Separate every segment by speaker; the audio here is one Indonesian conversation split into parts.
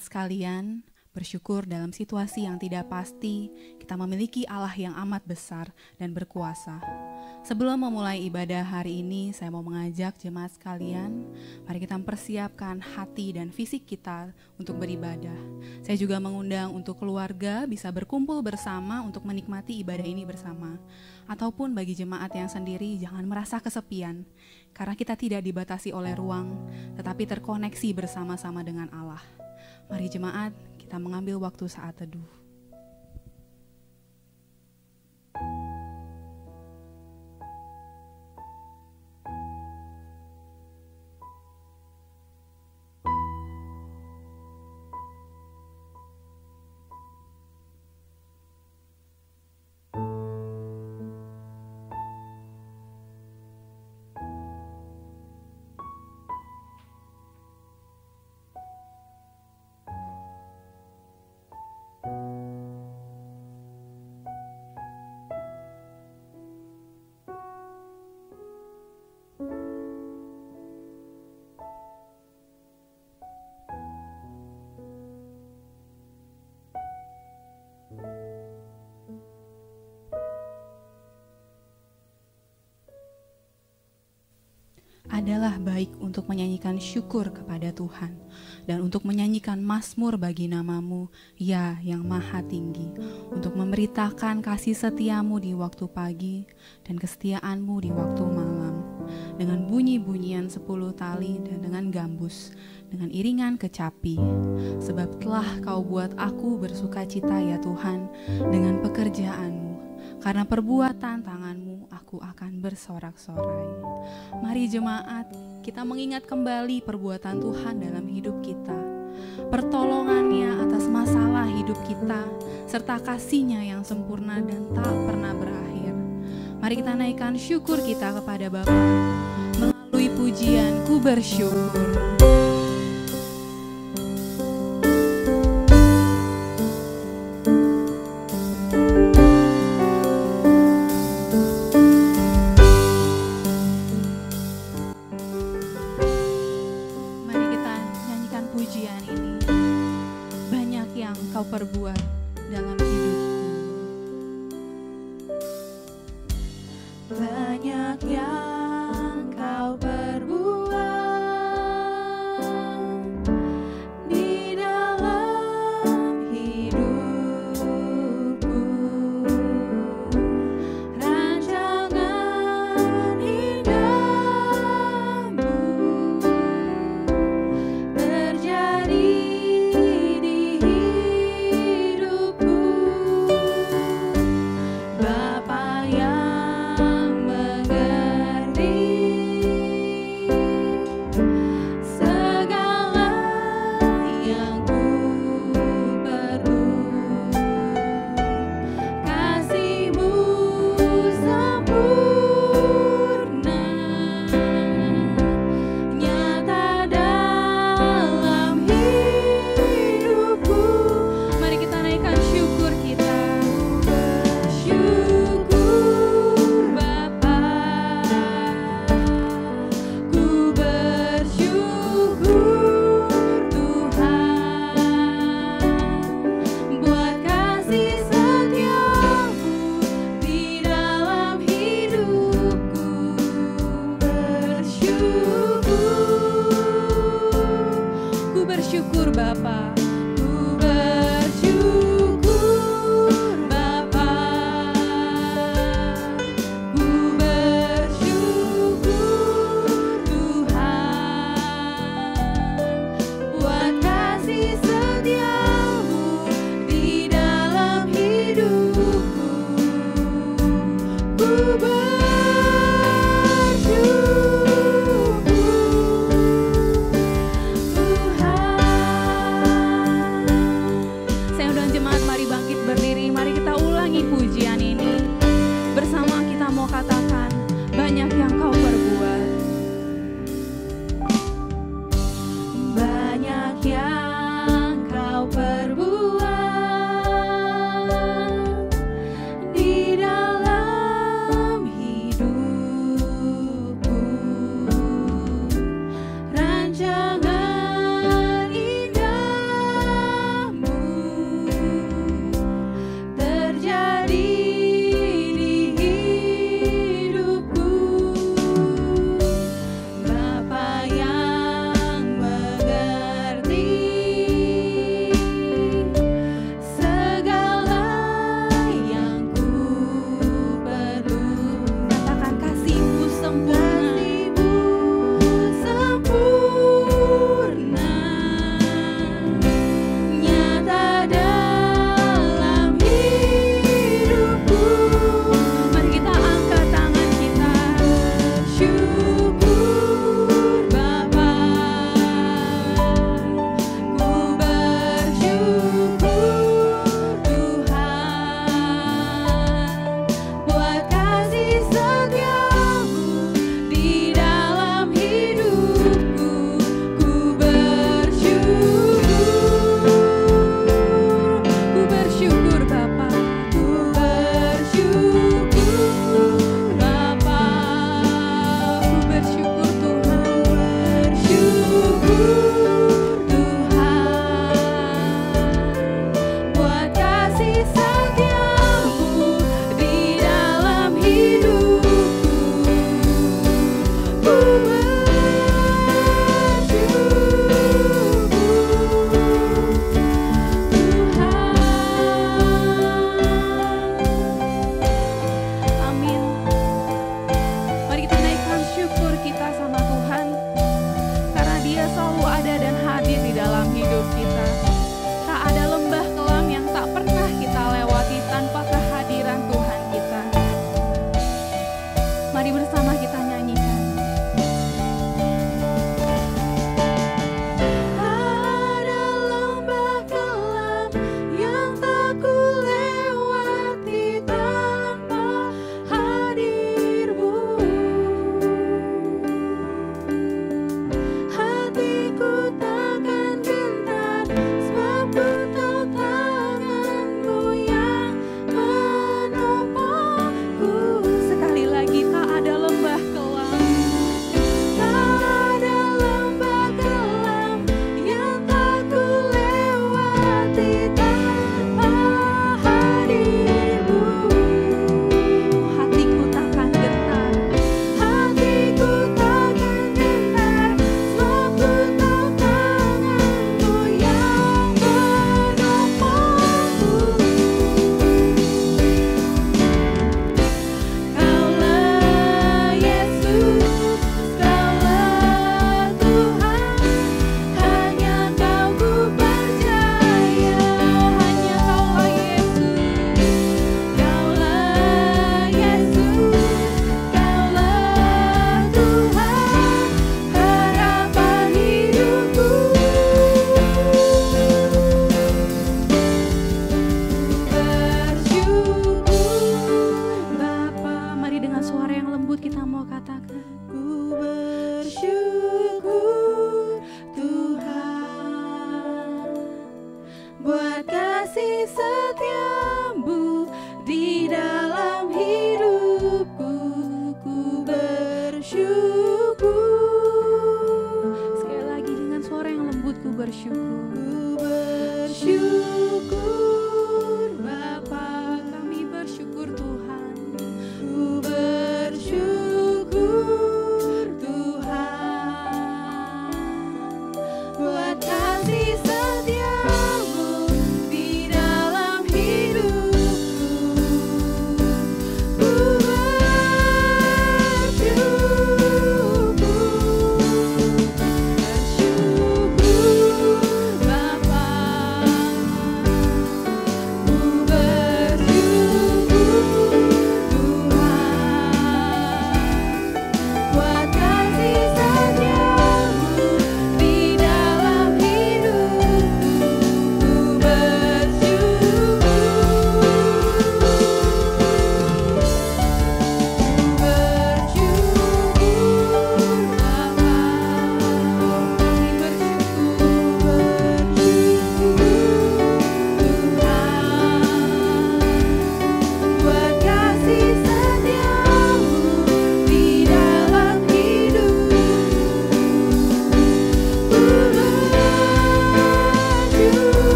Speaker 1: Jemaat sekalian, bersyukur dalam situasi yang tidak pasti, kita memiliki Allah yang amat besar dan berkuasa. Sebelum memulai ibadah hari ini, saya mau mengajak jemaat sekalian, mari kita mempersiapkan hati dan fisik kita untuk beribadah. Saya juga mengundang untuk keluarga bisa berkumpul bersama untuk menikmati ibadah ini bersama. Ataupun bagi jemaat yang sendiri, jangan merasa kesepian, karena kita tidak dibatasi oleh ruang, tetapi terkoneksi bersama-sama dengan Allah. Mari jemaat, kita mengambil waktu saat teduh. Adalah baik untuk menyanyikan syukur kepada Tuhan dan untuk menyanyikan mazmur bagi nama-Mu, ya yang maha tinggi, untuk memberitakan kasih setiamu di waktu pagi dan kesetiaanmu di waktu malam, dengan bunyi-bunyian 10 tali dan dengan gambus, dengan iringan kecapi. Sebab telah Kau buat aku bersuka cita ya Tuhan dengan pekerjaan-Mu, karena perbuatan tangan-Mu aku akan bersorak-sorai. Mari jemaat, kita mengingat kembali perbuatan Tuhan dalam hidup kita, pertolongannya atas masalah hidup kita, serta kasih-Nya yang sempurna dan tak pernah berakhir. Mari kita naikkan syukur kita kepada Bapa melalui pujian Ku Bersyukur. Perbuat dalam hidupku. Banyak yang Kau perbuat di dalam hidupku. Rancangan indahmu terjadi Bapa yang mengerti.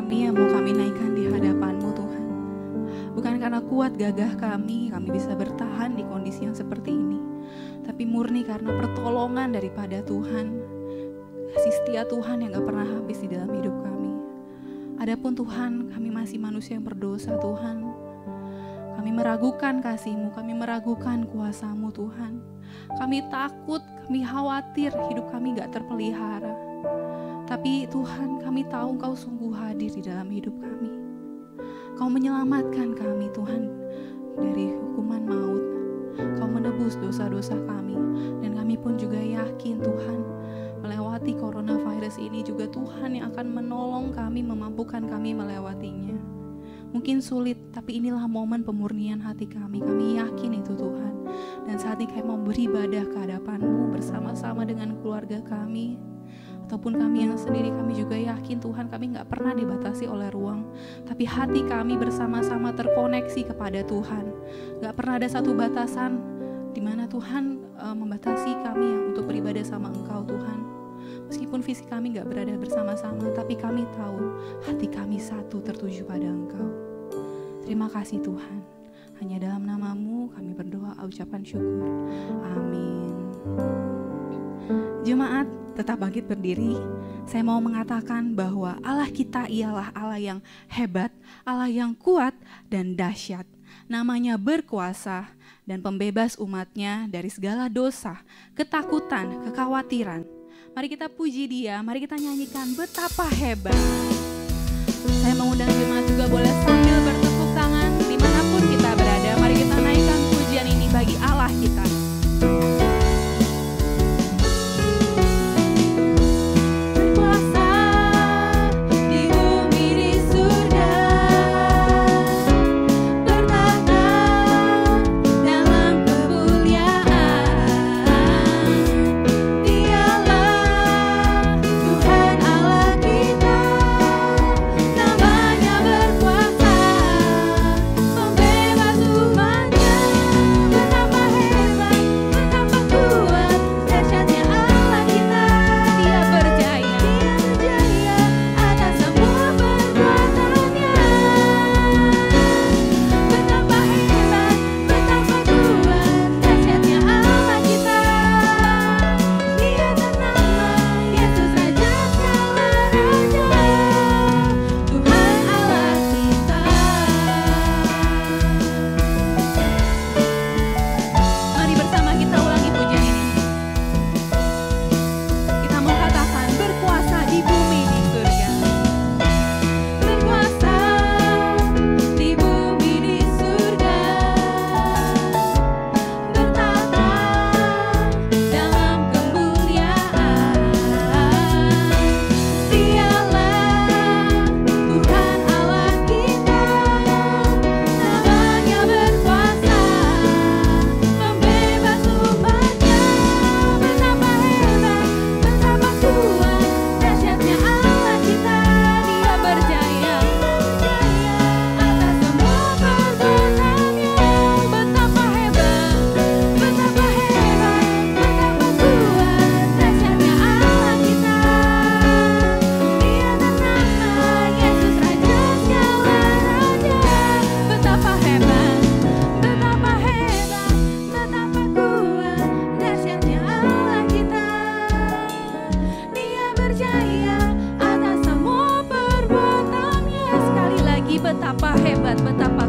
Speaker 1: murni yang mau kami naikkan di hadapan-Mu Tuhan. Bukan karena kuat gagah kami bisa bertahan di kondisi yang seperti ini. Tapi murni karena pertolongan daripada Tuhan. Kasih setia Tuhan yang gak pernah habis di dalam hidup kami. Adapun Tuhan, kami masih manusia yang berdosa Tuhan. Kami meragukan kasih-Mu, kami meragukan kuasa-Mu Tuhan. Kami takut, kami khawatir hidup kami gak terpelihara. Tapi Tuhan, kami tahu Engkau sungguh hadir di dalam hidup kami. Kau menyelamatkan kami Tuhan dari hukuman maut. Kau menebus dosa-dosa kami. Dan kami pun juga yakin Tuhan, melewati coronavirus ini juga Tuhan yang akan menolong kami, memampukan kami melewatinya. Mungkin sulit, tapi inilah momen pemurnian hati kami. Kami yakin itu Tuhan. Dan saat ini kami mau beribadah ke hadapan-Mu bersama-sama dengan keluarga kami. Ataupun kami yang sendiri, kami juga yakin Tuhan kami gak pernah dibatasi oleh ruang. Tapi hati kami bersama-sama terkoneksi kepada Tuhan. Gak pernah ada satu batasan di mana Tuhan membatasi kami yang untuk beribadah sama Engkau Tuhan. Meskipun fisik kami gak berada bersama-sama, tapi kami tahu hati kami satu tertuju pada Engkau. Terima kasih Tuhan. Hanya dalam nama-Mu kami berdoa, ucapan syukur. Amin. Jemaat, tetap bangkit berdiri. Saya mau mengatakan bahwa Allah kita ialah Allah yang hebat, Allah yang kuat dan dahsyat. Namanya berkuasa dan pembebas umatnya dari segala dosa, ketakutan, kekhawatiran. Mari kita puji Dia, mari kita nyanyikan betapa hebat. Saya mengundang jemaat juga boleh sambil bertepuk tangan dimanapun kita berada. Mari kita naikkan pujian ini bagi Allah kita.
Speaker 2: Betapa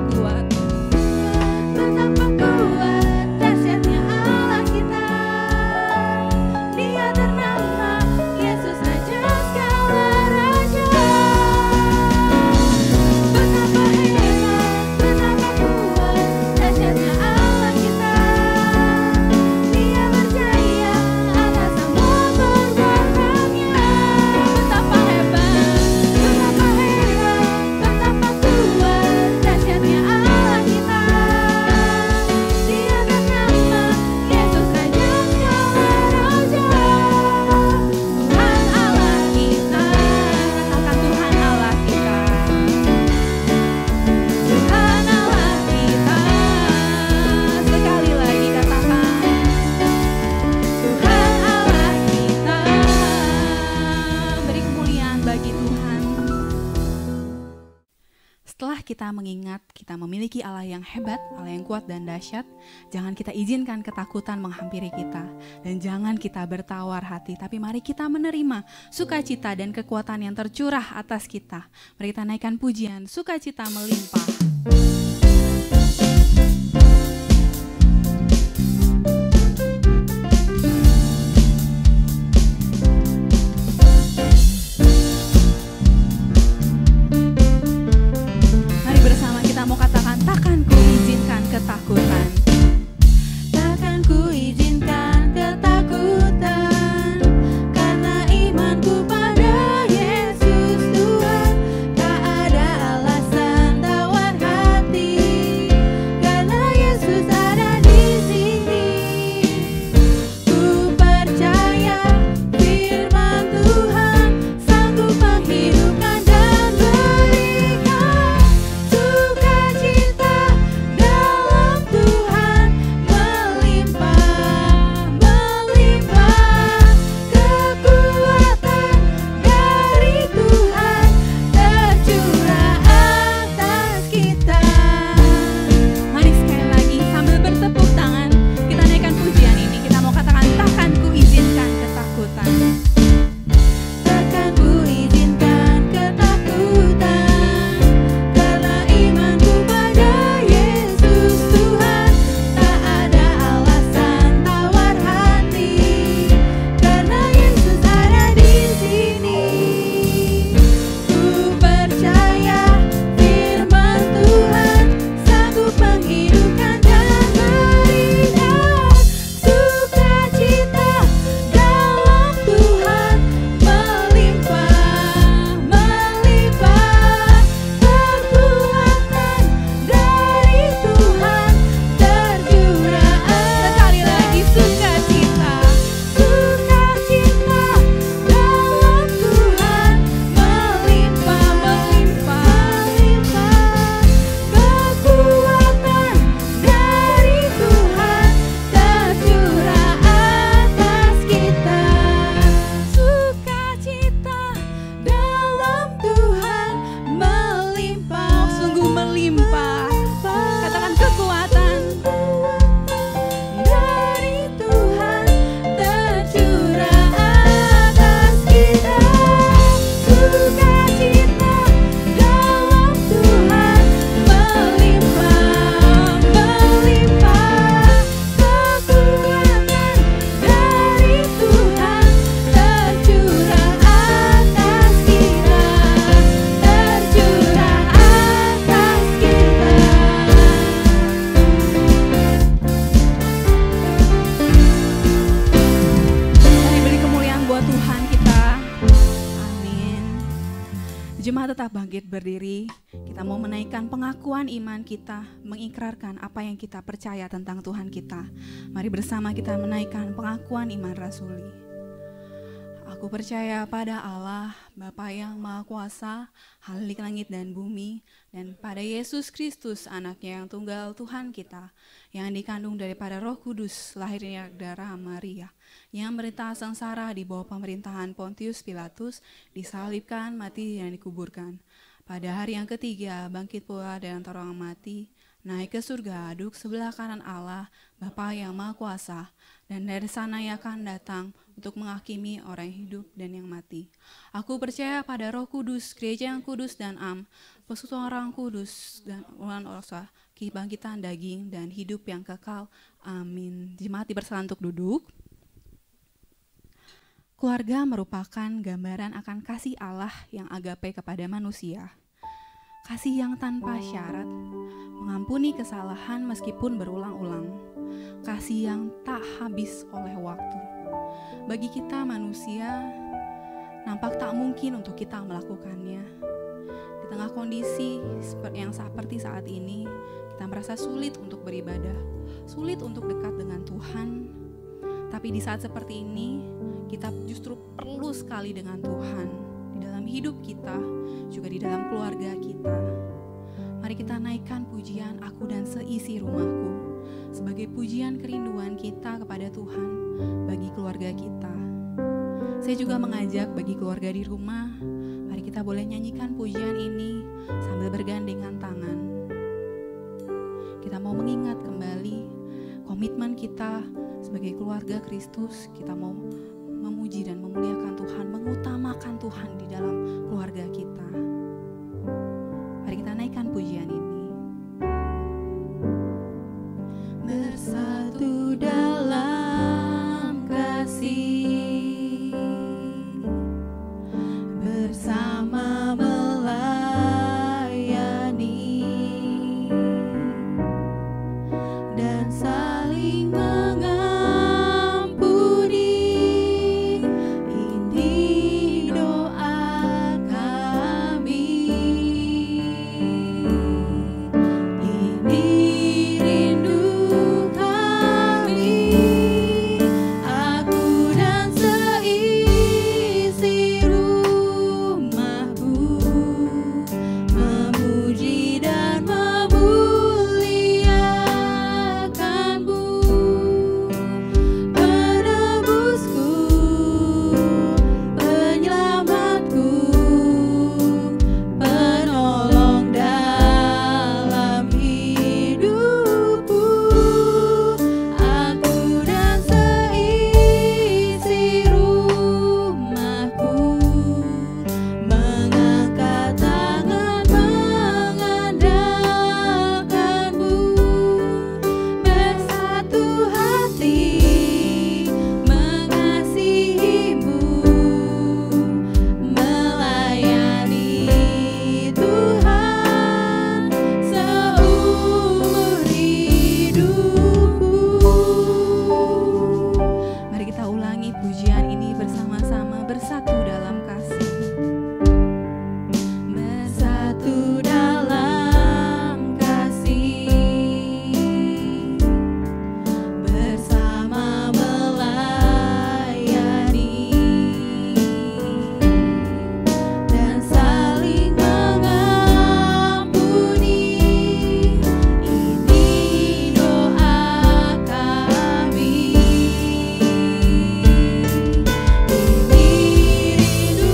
Speaker 1: kita mengingat kita memiliki Allah yang hebat, Allah yang kuat dan dahsyat, jangan kita izinkan ketakutan menghampiri kita. Dan jangan kita bertawar hati, tapi mari kita menerima sukacita dan kekuatan yang tercurah atas kita. Mari kita naikkan pujian, sukacita melimpah. Mau katakan takkan ku izinkan ketakutan. Takkan ku izinkan ketakutan, karena imanku pada Yesus Tuhan. Tak ada alasan tawar hati, karena Yesus ada di sini. Ku percaya firman Tuhan sanggup menghidupkan dan berikan sukacita dalam Tuhan melimpah, melimpah. Kekuatan dari Tuhan tercurah atas kita. Mari sekali lagi sambil bertepuk tangan kita naikkan pujian ini. Kita mau katakan takkan ku izinkan ketakutan. Takkan ku izinkan ketakutan, karena imanku pada Yesus Tuhan. Tak ada alasan tawar hati, karena Yesus ada di sini. Ku percaya firman Tuhan sanggup menghidupkan dan berikan sukacita dalam Tuhan melimpah, melimpah. Kekuatan dari Tuhan tercurah. Sekali lagi sukacita, sukacita dalam Tuhan melimpah, melimpah, limpah. Kekuatan dari Tuhan tercurah atas kita. Sukacita dalam Tuhan melimpah, sungguh melimpah. Katakan kekuatan dari Tuhan tercurah atas kita. Sukacita dalam Tuhan melimpah, melimpah. Kekuatan dari Tuhan tercurah atas kita, tercurah atas kita. Mari beri kemuliaan buat Tuhan kita. Amin. Jemaat tetap bangkit berdiri. Kita mau menaikkan pengakuan iman kita, mengikrarkan apa yang kita percaya tentang Tuhan kita. Mari bersama kita menaikkan pengakuan iman rasuli. Aku percaya pada Allah, Bapa yang Maha Kuasa, Khalik langit dan bumi, dan pada Yesus Kristus, anaknya yang tunggal Tuhan kita, yang dikandung daripada Roh Kudus, lahirnya darah Maria, yang menderita sengsara di bawah pemerintahan Pontius Pilatus, disalibkan, mati, dan dikuburkan. Pada hari yang ketiga, bangkit pula dari antara orang mati, naik ke surga, duduk sebelah kanan Allah, Bapa yang Maha Kuasa, dan dari sana ia akan datang untuk menghakimi orang yang hidup dan yang mati. Aku percaya pada Roh Kudus, gereja yang kudus dan persekutuan orang kudus dan ulang orang kebangkitan daging dan hidup yang kekal. Amin. Jemaat dipersilakan untuk duduk. Keluarga merupakan gambaran akan kasih Allah yang agape kepada manusia. Kasih yang tanpa syarat, mengampuni kesalahan meskipun berulang-ulang. Kasih yang tak habis oleh waktu. Bagi kita manusia, nampak tak mungkin untuk kita melakukannya. Di tengah kondisi yang seperti saat ini, kita merasa sulit untuk beribadah, sulit untuk dekat dengan Tuhan. Tapi di saat seperti ini, kita justru perlu sekali dengan Tuhan. Di dalam hidup kita, juga di dalam keluarga kita. Mari kita naikkan pujian Aku dan Seisi Rumahku sebagai pujian kerinduan kita kepada Tuhan bagi keluarga kita. Saya juga mengajak bagi keluarga di rumah, mari Mari kita boleh nyanyikan pujian ini sambil bergandengan tangan. Kita mau mengingat kembali komitmen kita sebagai keluarga Kristus. Kita mau memuji dan memuliakan Tuhan, mengutamakan Tuhan di dalam keluarga kita. Mari kita naikkan pujian ini. Bersatu dalam kasih, bersama melayani dan saling mengampuni. Ini doa kami. Ini rindu kami. Aku dan seisi rumahku memuji dan memuliakan-Mu, penebusku, penyelamatku, penolong dalam hidupku. Aku dan seisi rumahku mengangkat tangan mengandalkan-Mu, bersatu hati mengasihi-Mu, melayani Tuhan seumur hidupku. Mari kita ulangi pujian ini bersama-sama, bersatu dalam kasih. Bersatu dalam kasih, bersama melayani dan saling mengampuni. Ini doa kami. Ini rindu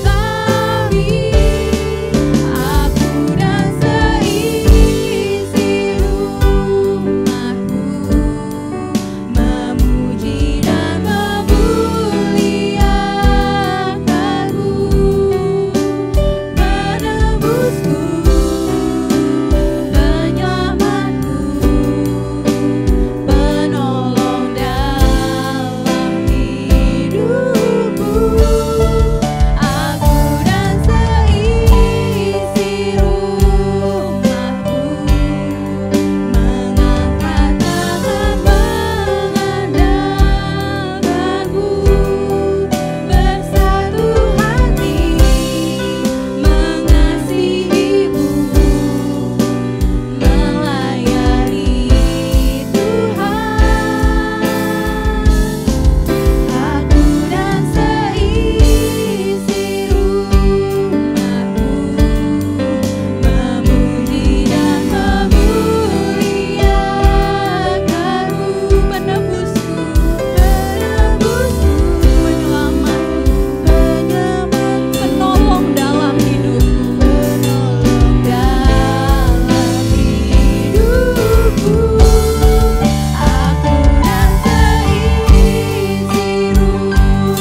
Speaker 1: kami. Aku dan seisi rumahku memuji dan memuliakan-Mu, penebusku, penyelamatku, penolong dalam hidupku. Aku dan seisi rumahku mengangkat tangan mengandalkan-Mu, bersatu hati mengasihi-Mu, melayani Tuhan. Aku dan seisi rumahku memuji dan memuliakan-Mu, penebusku, penyelamatku, penolong dalam hidupku, Aku dan seisi rumahku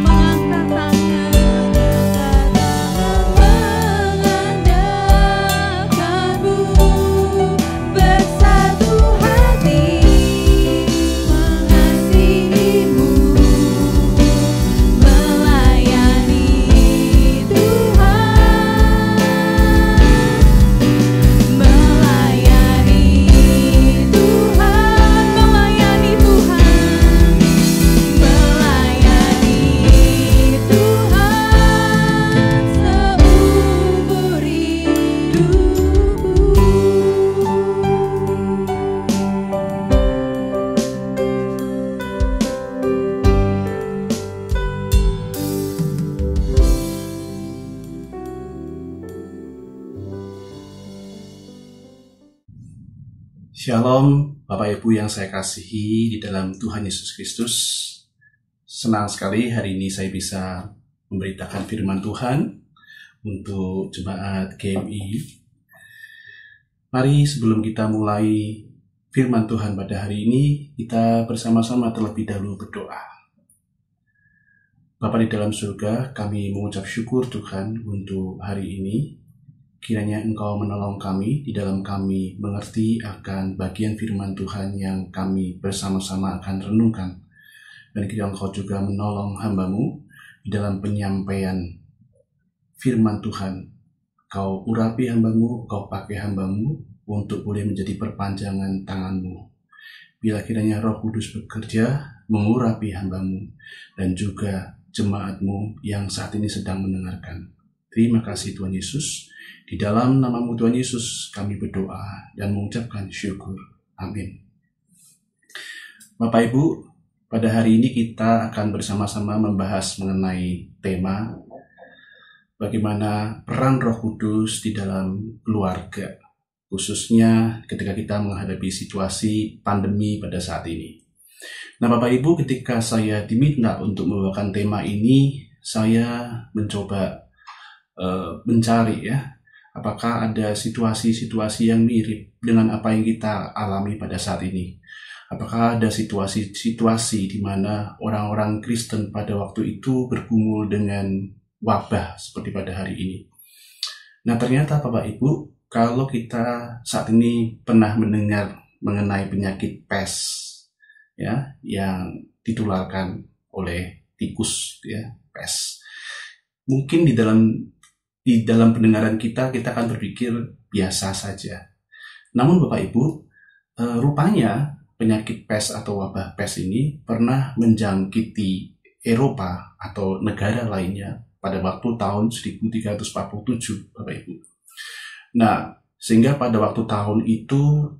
Speaker 1: mengangkat tangan mengandalkan-Mu, bersatu hati mengasihi-Mu, melayani Tuhan, melayani Tuhan, melayani Tuhan, melayani Tuhan seumur hidupku.
Speaker 2: Shalom Bapak Ibu yang saya kasihi di dalam Tuhan Yesus Kristus. Senang sekali hari ini saya bisa memberitakan firman Tuhan untuk jemaat GMI. Mari sebelum kita mulai firman Tuhan pada hari ini, kita bersama-sama terlebih dahulu berdoa. Bapa di dalam surga, kami mengucap syukur Tuhan untuk hari ini. Kiranya Engkau menolong kami di dalam kami mengerti akan bagian firman Tuhan yang kami bersama-sama akan renungkan. Dan kiranya Engkau juga menolong hamba-Mu di dalam penyampaian firman Tuhan. Kau urapi hamba-Mu, Kau pakai hamba-Mu untuk boleh menjadi perpanjangan tangan-Mu. Bila kiranya Roh Kudus bekerja mengurapi hamba-Mu dan juga jemaat-Mu yang saat ini sedang mendengarkan. Terima kasih Tuhan Yesus. Di dalam nama-Mu Tuhan Yesus kami berdoa dan mengucapkan syukur. Amin. Bapak Ibu, pada hari ini kita akan bersama-sama membahas mengenai tema bagaimana peran Roh Kudus di dalam keluarga, khususnya ketika kita menghadapi situasi pandemi pada saat ini. Nah Bapak Ibu, ketika saya diminta untuk membawakan tema ini, saya mencoba mencari apakah ada situasi-situasi yang mirip dengan apa yang kita alami pada saat ini. Apakah ada situasi-situasi di mana orang-orang Kristen pada waktu itu bergumul dengan wabah seperti pada hari ini. Nah ternyata Bapak Ibu, kalau kita saat ini pernah mendengar mengenai penyakit pes yang ditularkan oleh tikus pes. Mungkin di dalam pendengaran kita akan berpikir biasa saja. Namun Bapak Ibu, rupanya penyakit pes atau wabah pes ini pernah menjangkiti Eropa atau negara lainnya pada waktu tahun 1347 Bapak Ibu. Nah, sehingga pada waktu tahun itu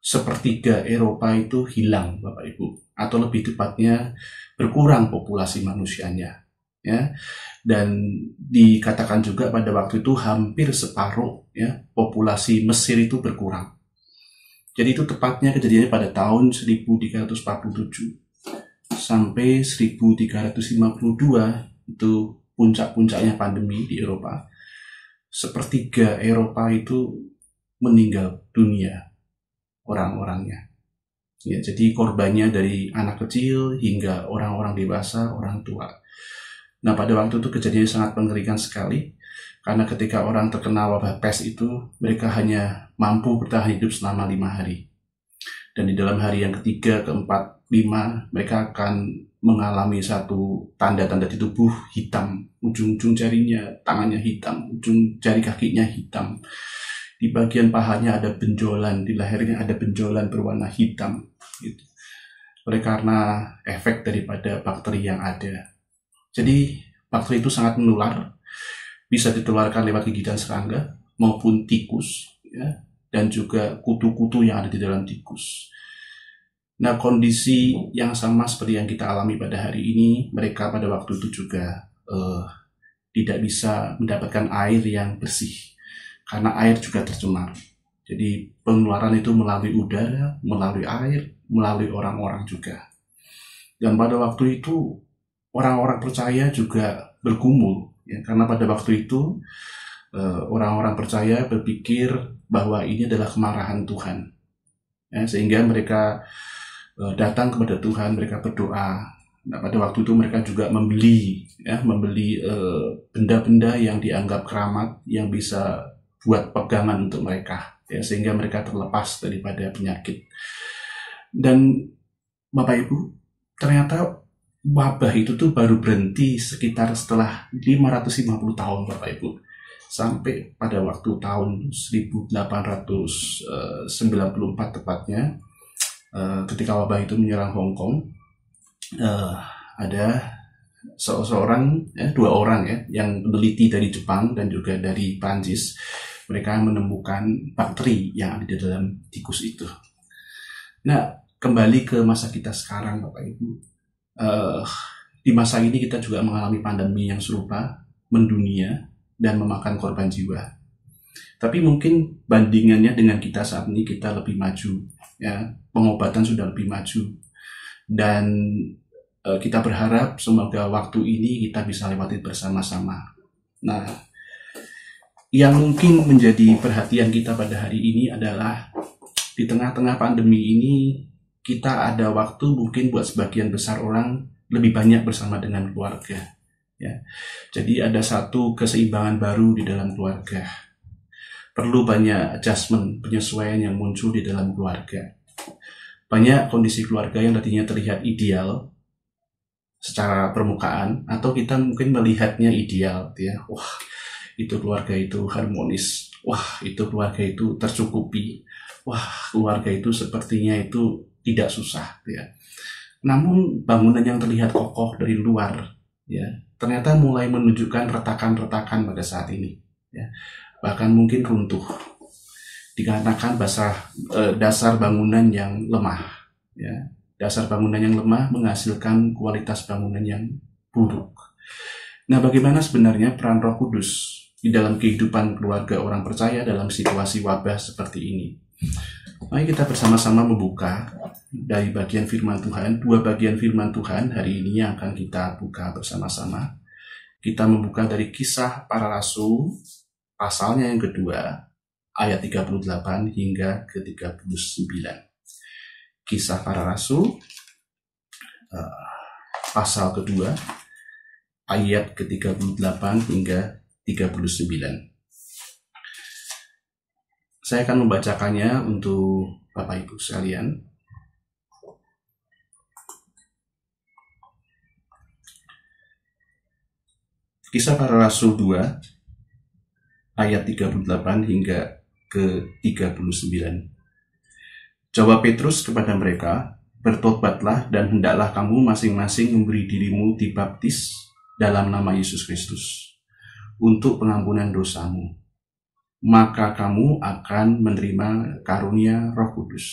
Speaker 2: sepertiga Eropa itu hilang Bapak Ibu, atau lebih tepatnya berkurang populasi manusianya. Dan dikatakan juga pada waktu itu hampir separuh populasi Mesir itu berkurang. Jadi itu tepatnya kejadiannya pada tahun 1347 sampai 1352, itu puncak-puncaknya pandemi di Eropa. Sepertiga Eropa itu meninggal dunia orang-orangnya. Jadi korbannya dari anak kecil hingga orang-orang dewasa, orang tua. Nah pada waktu itu kejadiannya sangat mengerikan sekali, karena ketika orang terkena wabah pes itu, mereka hanya mampu bertahan hidup selama 5 hari. Dan di dalam hari yang ketiga, keempat, 5, mereka akan mengalami satu tanda-tanda di tubuh hitam. Ujung-ujung jarinya, tangannya hitam, ujung jari kakinya hitam. Di bagian pahanya ada benjolan, di lehernya ada benjolan berwarna hitam. Oleh karena efek daripada bakteri yang ada. Jadi bakteri itu sangat menular, bisa ditularkan lewat gigitan serangga maupun tikus, dan juga kutu-kutu yang ada di dalam tikus. Nah kondisi yang sama seperti yang kita alami pada hari ini, mereka pada waktu itu juga tidak bisa mendapatkan air yang bersih, karena air juga tercemar. Jadi penularan itu melalui udara, melalui air, melalui orang-orang juga. Dan pada waktu itu orang-orang percaya juga bergumul, karena pada waktu itu orang-orang percaya berpikir bahwa ini adalah kemarahan Tuhan, sehingga mereka datang kepada Tuhan, mereka berdoa. Nah, pada waktu itu mereka juga membeli benda-benda yang dianggap keramat, yang bisa buat pegangan untuk mereka, sehingga mereka terlepas daripada penyakit. Dan Bapak Ibu, ternyata wabah itu tuh baru berhenti sekitar setelah 550 tahun Bapak Ibu. Sampai pada waktu tahun 1894 tepatnya, ketika wabah itu menyerang Hong Kong, ada dua orang yang peneliti dari Jepang dan juga dari Prancis. Mereka menemukan bakteri yang ada di dalam tikus itu. Nah, kembali ke masa kita sekarang Bapak Ibu. Di masa ini kita juga mengalami pandemi yang serupa, mendunia dan memakan korban jiwa. Tapi mungkin bandingannya dengan kita saat ini, kita lebih maju, pengobatan sudah lebih maju, dan kita berharap semoga waktu ini kita bisa lewati bersama-sama. Nah, yang mungkin menjadi perhatian kita pada hari ini adalah di tengah-tengah pandemi ini kita ada waktu mungkin buat sebagian besar orang lebih banyak bersama dengan keluarga. Ya. Jadi ada satu keseimbangan baru di dalam keluarga. Perlu banyak adjustment, penyesuaian yang muncul di dalam keluarga. Banyak kondisi keluarga yang tadinya terlihat ideal secara permukaan, atau kita mungkin melihatnya ideal, ya. Wah, itu keluarga itu harmonis. Wah, itu keluarga itu tercukupi. Wah, keluarga itu sepertinya itu tidak susah, ya. Namun bangunan yang terlihat kokoh dari luar, ya, ternyata mulai menunjukkan retakan-retakan pada saat ini, ya. Bahkan mungkin runtuh, dikarenakan dasar bangunan yang lemah, ya. Dasar bangunan yang lemah menghasilkan kualitas bangunan yang buruk. Nah, bagaimana sebenarnya peran Roh Kudus di dalam kehidupan keluarga orang percaya dalam situasi wabah seperti ini? Mari kita bersama-sama membuka dari bagian firman Tuhan, 2 bagian firman Tuhan hari ini yang akan kita buka bersama-sama. Kita membuka dari Kisah Para Rasul, pasalnya yang kedua, ayat 38 hingga ke 39. Kisah Para Rasul, pasal kedua, ayat ke-38 hingga 39. Saya akan membacakannya untuk Bapak Ibu sekalian. Kisah Para Rasul 2, ayat 38 hingga ke-39. Jawab Petrus kepada mereka, "Bertobatlah dan hendaklah kamu masing-masing memberi dirimu dibaptis dalam nama Yesus Kristus untuk pengampunan dosamu. Maka kamu akan menerima karunia Roh Kudus.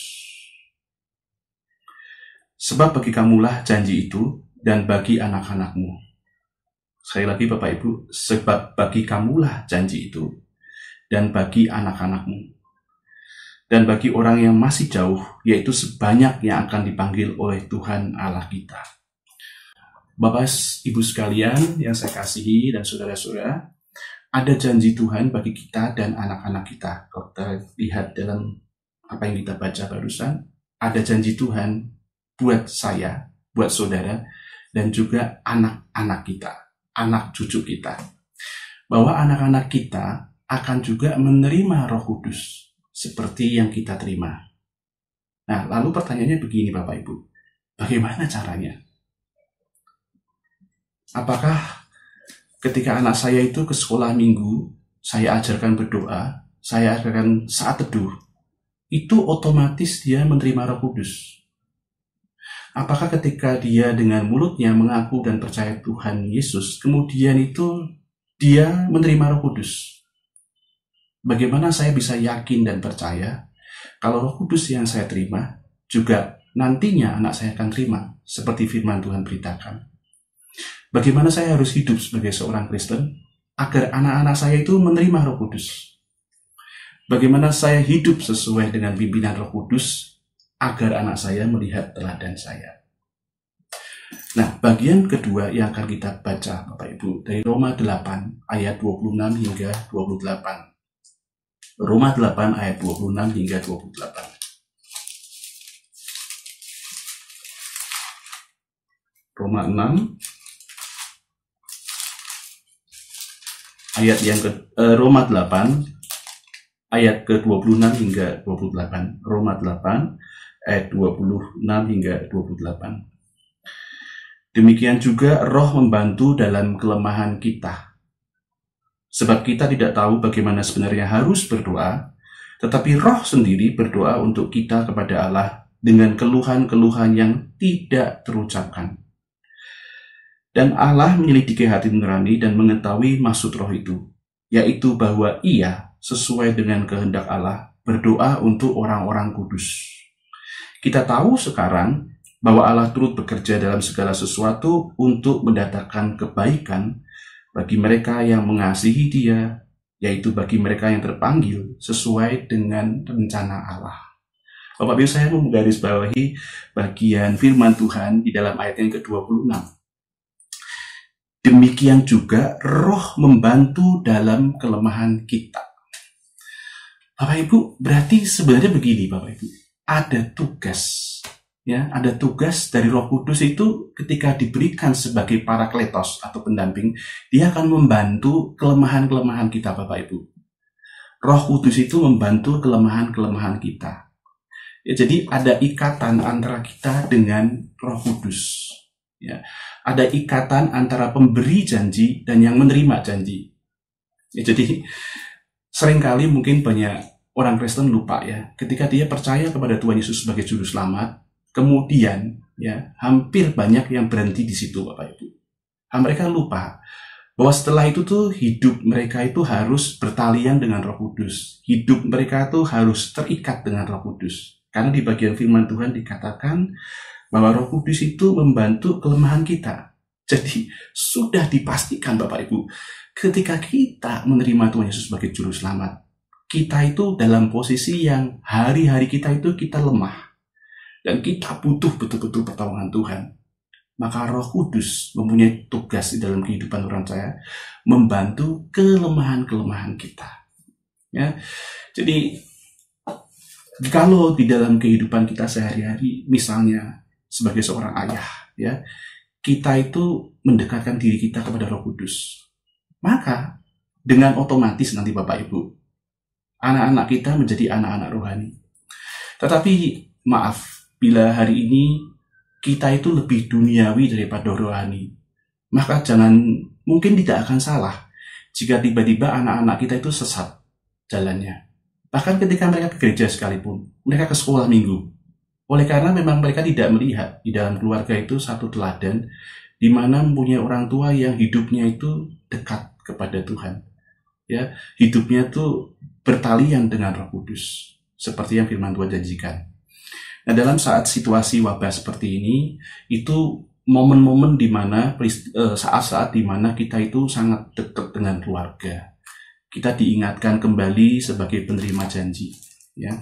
Speaker 2: Sebab bagi kamulah janji itu dan bagi anak-anakmu." Sekali lagi Bapak Ibu, sebab bagi kamulah janji itu dan bagi anak-anakmu. Dan bagi orang yang masih jauh, yaitu sebanyak yang akan dipanggil oleh Tuhan Allah kita. Bapak Ibu sekalian yang saya kasihi dan saudara-saudara, ada janji Tuhan bagi kita dan anak-anak kita. Kalau kita lihat dalam apa yang kita baca barusan, ada janji Tuhan buat saya, buat saudara, dan juga anak-anak kita, anak cucu kita. Bahwa anak-anak kita akan juga menerima Roh Kudus seperti yang kita terima. Nah, lalu pertanyaannya begini Bapak Ibu, bagaimana caranya? Apakah ketika anak saya itu ke sekolah minggu, saya ajarkan berdoa, saya ajarkan saat teduh, itu otomatis dia menerima Roh Kudus? Apakah ketika dia dengan mulutnya mengaku dan percaya Tuhan Yesus, kemudian itu dia menerima Roh Kudus? Bagaimana saya bisa yakin dan percaya kalau Roh Kudus yang saya terima juga nantinya anak saya akan terima seperti firman Tuhan beritakan? Bagaimana saya harus hidup sebagai seorang Kristen agar anak-anak saya itu menerima Roh Kudus? Bagaimana saya hidup sesuai dengan pimpinan Roh Kudus agar anak saya melihat teladan saya? Nah, bagian kedua yang akan kita baca Bapak Ibu dari Roma 8 ayat 26 hingga 28. Roma 8 ayat 26 hingga 28. Roma 6 ayat yang Roma 8 ayat ke-26 hingga 28. Roma 8 ayat 26 hingga 28. Demikian juga Roh membantu dalam kelemahan kita. Sebab kita tidak tahu bagaimana sebenarnya harus berdoa, tetapi Roh sendiri berdoa untuk kita kepada Allah dengan keluhan-keluhan yang tidak terucapkan. Dan Allah menyelidiki hati nurani dan mengetahui maksud Roh itu, yaitu bahwa Ia, sesuai dengan kehendak Allah, berdoa untuk orang-orang kudus. Kita tahu sekarang bahwa Allah turut bekerja dalam segala sesuatu untuk mendatangkan kebaikan bagi mereka yang mengasihi Dia, yaitu bagi mereka yang terpanggil sesuai dengan rencana Allah. Bapak Ibu, saya mau menggarisbawahi bagian firman Tuhan di dalam ayat yang ke-26. Demikian juga Roh membantu dalam kelemahan kita. Bapak Ibu, berarti sebenarnya begini Bapak Ibu, ada tugas, ya, ada tugas dari Roh Kudus itu ketika diberikan sebagai parakletos atau pendamping, dia akan membantu kelemahan-kelemahan kita Bapak Ibu. Roh Kudus itu membantu kelemahan-kelemahan kita. Ya, jadi ada ikatan antara kita dengan Roh Kudus. Ya, ada ikatan antara pemberi janji dan yang menerima janji. Ya, jadi seringkali mungkin banyak orang Kristen lupa ya, ketika dia percaya kepada Tuhan Yesus sebagai juru selamat, kemudian ya hampir banyak yang berhenti di situ Bapak Ibu. Mereka lupa bahwa setelah itu tuh hidup mereka itu harus bertalian dengan Roh Kudus. Hidup mereka tuh harus terikat dengan Roh Kudus. Karena di bagian firman Tuhan dikatakan bahwa Roh Kudus itu membantu kelemahan kita. Jadi sudah dipastikan Bapak Ibu, ketika kita menerima Tuhan Yesus sebagai juru selamat, kita itu dalam posisi yang hari-hari kita itu kita lemah. Dan kita butuh betul-betul pertolongan Tuhan. Maka Roh Kudus mempunyai tugas di dalam kehidupan orang percaya membantu kelemahan-kelemahan kita. Ya, jadi kalau di dalam kehidupan kita sehari-hari, misalnya sebagai seorang ayah, ya, kita itu mendekatkan diri kita kepada Roh Kudus, maka dengan otomatis nanti Bapak Ibu, anak-anak kita menjadi anak-anak rohani. Tetapi maaf, bila hari ini kita itu lebih duniawi daripada rohani, maka mungkin tidak akan salah jika tiba-tiba anak-anak kita itu sesat jalannya. Bahkan ketika mereka ke gereja sekalipun, mereka ke sekolah minggu. Oleh karena memang mereka tidak melihat di dalam keluarga itu satu teladan, di mana mempunyai orang tua yang hidupnya itu dekat kepada Tuhan. Ya, hidupnya itu bertalian dengan Roh Kudus, seperti yang firman Tuhan janjikan. Nah, dalam saat situasi wabah seperti ini, itu momen-momen di mana saat-saat di mana kita itu sangat dekat dengan keluarga. Kita diingatkan kembali sebagai penerima janji. Ya,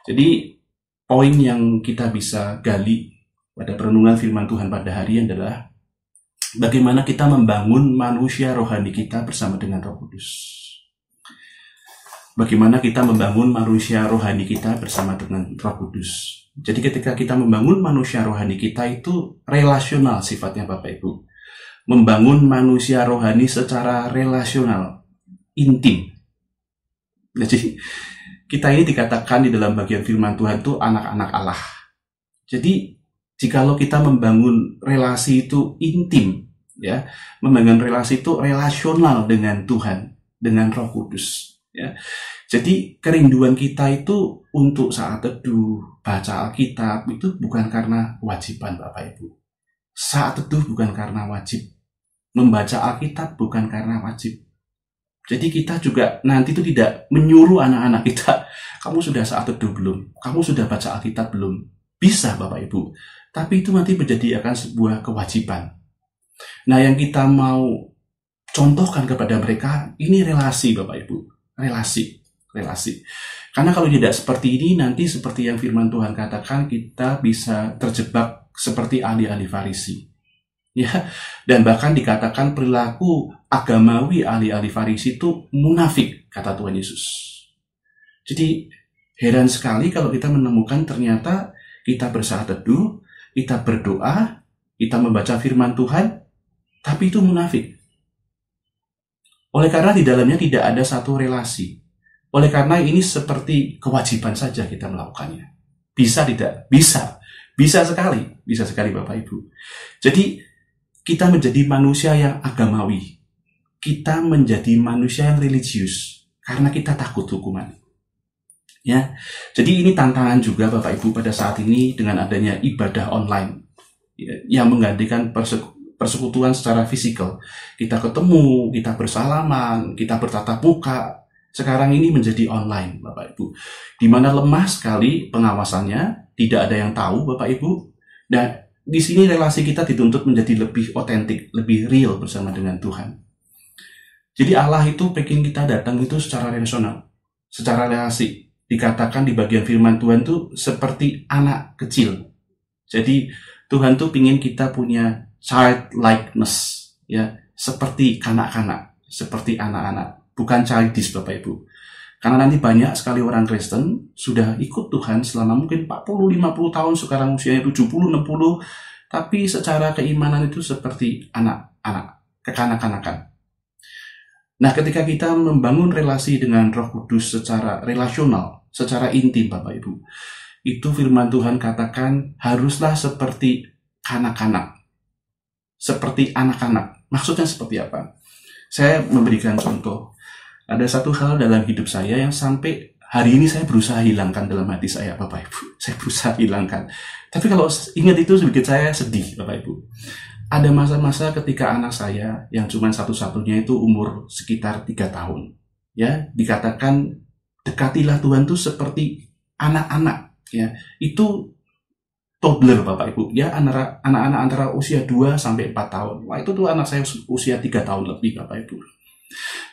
Speaker 2: jadi poin yang kita bisa gali pada perenungan firman Tuhan pada hari ini adalah bagaimana kita membangun manusia rohani kita bersama dengan Roh Kudus. Bagaimana kita membangun manusia rohani kita bersama dengan Roh Kudus. Jadi ketika kita membangun manusia rohani kita itu relasional sifatnya Bapak Ibu. Membangun manusia rohani secara relasional, intim. Jadi kita ini dikatakan di dalam bagian firman Tuhan itu anak-anak Allah. Jadi jikalau kita membangun relasi itu intim, ya, membangun relasi itu relasional dengan Tuhan, dengan Roh Kudus. Ya. Jadi kerinduan kita itu untuk saat teduh, baca Alkitab itu bukan karena kewajiban Bapak Ibu. Saat teduh bukan karena wajib. Membaca Alkitab bukan karena wajib. Jadi kita juga nanti itu tidak menyuruh anak-anak kita, kamu sudah saat teduh belum? Kamu sudah baca Alkitab belum? Bisa Bapak Ibu. Tapi itu nanti menjadi akan sebuah kewajiban. Nah, yang kita mau contohkan kepada mereka, ini relasi Bapak Ibu. Relasi. Karena kalau tidak seperti ini, nanti seperti yang firman Tuhan katakan, kita bisa terjebak seperti ahli-ahli Farisi. Ya, dan bahkan dikatakan perilaku agamawi ahli-ahli Farisi itu munafik, kata Tuhan Yesus. Jadi heran sekali kalau kita menemukan ternyata kita bersaat teduh, kita berdoa, kita membaca firman Tuhan, tapi itu munafik. Oleh karena di dalamnya tidak ada satu relasi. Oleh karena ini seperti kewajiban saja kita melakukannya. Bisa tidak? Bisa. Bisa sekali Bapak Ibu. Jadi kita menjadi manusia yang agamawi. Kita menjadi manusia yang religius karena kita takut hukuman. Ya. Jadi ini tantangan juga Bapak Ibu pada saat ini dengan adanya ibadah online yang menggantikan persekutuan secara fisikal. Kita ketemu, kita bersalaman, kita bertatap muka. Sekarang ini menjadi online, Bapak Ibu. Di mana lemah sekali pengawasannya, tidak ada yang tahu, Bapak Ibu. Dan di sini relasi kita dituntut menjadi lebih otentik, lebih real bersama dengan Tuhan. Jadi Allah itu pengen kita datang itu secara relasional, secara relasi. dikatakan di bagian firman Tuhan tuh seperti anak kecil. Jadi Tuhan tuh pingin kita punya childlikeness, ya, seperti kanak-kanak, seperti anak-anak, bukan childish Bapak Ibu. Karena nanti banyak sekali orang Kristen sudah ikut Tuhan selama mungkin 40-50 tahun, sekarang usianya 70-60, tapi secara keimanan itu seperti anak-anak, kekanak-kanakan. Nah, ketika kita membangun relasi dengan Roh Kudus secara relasional, secara intim Bapak Ibu, itu firman Tuhan katakan haruslah seperti kanak-kanak, seperti anak-anak. Maksudnya seperti apa? Saya memberikan contoh. Ada satu hal dalam hidup saya yang sampai hari ini saya berusaha hilangkan dalam hati saya, Bapak Ibu. Saya berusaha hilangkan. Tapi kalau ingat itu sedikit saya sedih, Bapak Ibu. Ada masa-masa ketika anak saya yang cuma satu-satunya itu umur sekitar 3 tahun. Ya, dikatakan dekatilah Tuhan itu seperti anak-anak. Ya, itu toddler Bapak Ibu. Ya, anak-anak antara usia 2 sampai 4 tahun. Wah, itu tuh anak saya usia 3 tahun lebih Bapak Ibu.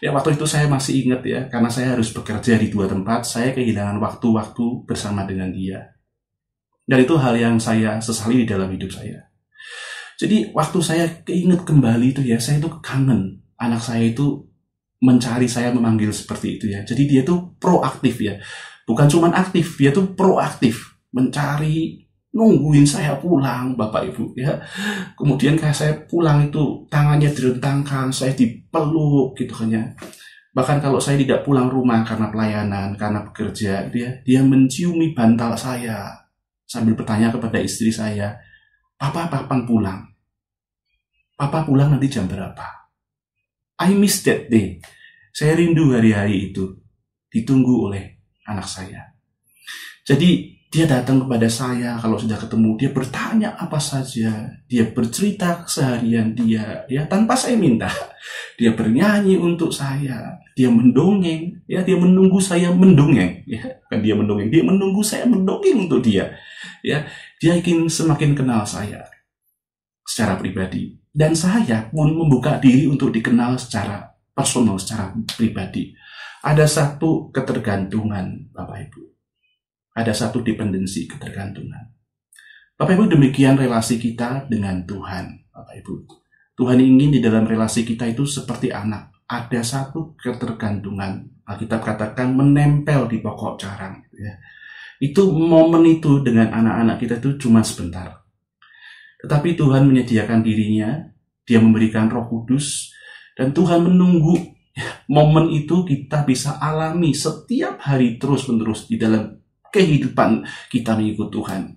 Speaker 2: Ya, waktu itu saya masih ingat ya, karena saya harus bekerja di 2 tempat, saya kehilangan waktu-waktu bersama dengan dia. Dan itu hal yang saya sesali di dalam hidup saya. Jadi waktu saya keinget kembali itu ya, saya itu kangen. Anak saya itu mencari saya, memanggil seperti itu ya. Jadi dia tuh proaktif ya. Bukan cuma aktif, dia tuh proaktif. Mencari, nungguin saya pulang Bapak Ibu ya. Kemudian kayak saya pulang itu tangannya direntangkan, saya dipeluk gitu kan ya. Bahkan kalau saya tidak pulang rumah karena pelayanan, karena bekerja, dia menciumi bantal saya sambil bertanya kepada istri saya, Papa kapan pulang? Papa pulang nanti jam berapa? I miss that day. Saya rindu hari-hari itu. Ditunggu oleh anak saya. Jadi dia datang kepada saya kalau sudah ketemu. Dia bertanya apa saja. Dia bercerita keseharian dia, ya, tanpa saya minta. Dia bernyanyi untuk saya. Dia mendongeng. Ya, dia menunggu saya mendongeng. Ya, kan dia mendongeng. Dia menunggu saya mendongeng untuk dia. Ya, dia ingin semakin kenal saya secara pribadi. Dan saya pun membuka diri untuk dikenal secara personal, secara pribadi. Ada satu ketergantungan, Bapak Ibu. Ada satu dependensi, ketergantungan. Bapak Ibu, demikian relasi kita dengan Tuhan, Bapak Ibu. Tuhan ingin di dalam relasi kita itu seperti anak. Ada satu ketergantungan. Alkitab katakan menempel di pokok carang. Ya. Itu momen itu dengan anak-anak kita itu cuma sebentar. Tetapi Tuhan menyediakan dirinya, dia memberikan Roh Kudus, dan Tuhan menunggu momen itu kita bisa alami setiap hari terus-menerus di dalam kehidupan kita mengikut Tuhan.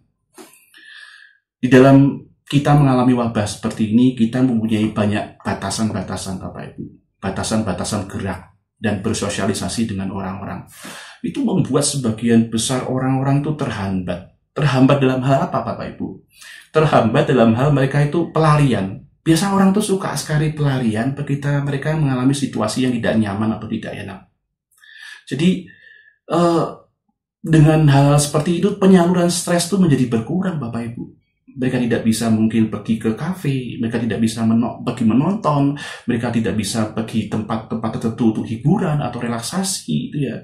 Speaker 2: Di dalam kita mengalami wabah seperti ini, kita mempunyai banyak batasan-batasan Bapak Ibu. Batasan-batasan gerak dan bersosialisasi dengan orang-orang. Itu membuat sebagian besar orang-orang itu terhambat. Terhambat dalam hal apa Bapak Ibu? Terhambat dalam hal mereka itu pelarian. Biasa orang tuh suka sekali pelarian ketika mereka mengalami situasi yang tidak nyaman atau tidak enak. Jadi dengan hal seperti itu penyaluran stres itu menjadi berkurang Bapak Ibu. Mereka tidak bisa mungkin pergi ke kafe, mereka tidak bisa pergi menonton, mereka tidak bisa pergi tempat-tempat tertentu untuk hiburan atau relaksasi itu ya.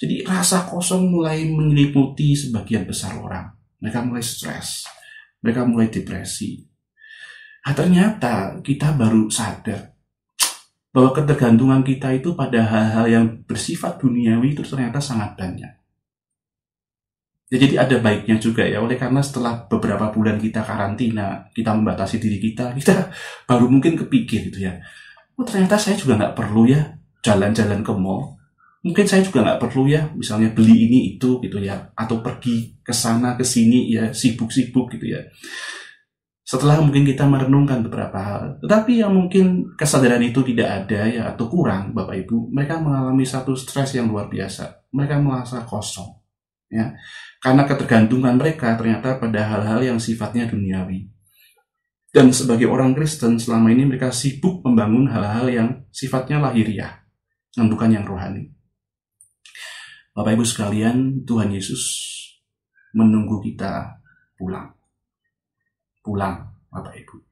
Speaker 2: Jadi rasa kosong mulai menyelimuti sebagian besar orang. Mereka mulai stres, mereka mulai depresi. Nah, ternyata kita baru sadar bahwa ketergantungan kita itu pada hal-hal yang bersifat duniawi itu ternyata sangat banyak. Ya, jadi ada baiknya juga ya, oleh karena setelah beberapa bulan kita karantina, kita membatasi diri kita baru mungkin kepikir gitu ya, oh ternyata saya juga nggak perlu ya jalan-jalan ke mall, mungkin saya juga nggak perlu ya misalnya beli ini itu gitu ya, atau pergi ke sana ke sini ya, sibuk-sibuk gitu ya. Setelah mungkin kita merenungkan beberapa hal, tetapi yang mungkin kesadaran itu tidak ada ya atau kurang Bapak Ibu, mereka mengalami satu stres yang luar biasa, mereka merasa kosong ya. Karena ketergantungan mereka ternyata pada hal-hal yang sifatnya duniawi. Dan sebagai orang Kristen selama ini mereka sibuk membangun hal-hal yang sifatnya lahiriah, dan bukan yang rohani. Bapak Ibu sekalian, Tuhan Yesus menunggu kita pulang. Pulang, Bapak Ibu.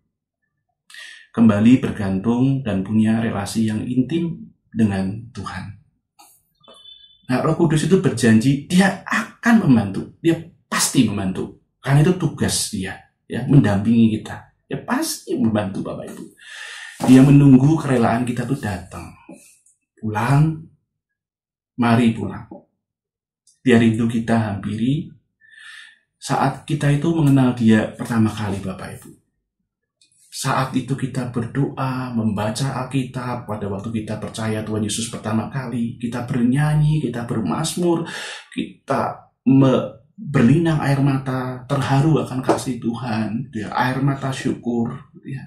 Speaker 2: Kembali bergantung dan punya relasi yang intim dengan Tuhan. Nah, Roh Kudus itu berjanji dia akan membantu, dia pasti membantu, karena itu tugas dia, ya, mendampingi kita, ya pasti membantu Bapak Ibu. Dia menunggu kerelaan kita tuh datang, pulang, mari pulang. Dia rindu kita hampiri saat kita itu mengenal dia pertama kali Bapak Ibu. Saat itu kita berdoa, membaca Alkitab, pada waktu kita percaya Tuhan Yesus pertama kali, kita bernyanyi, kita bermazmur, kita berlinang air mata, terharu akan kasih Tuhan, ya, air mata syukur. Ya.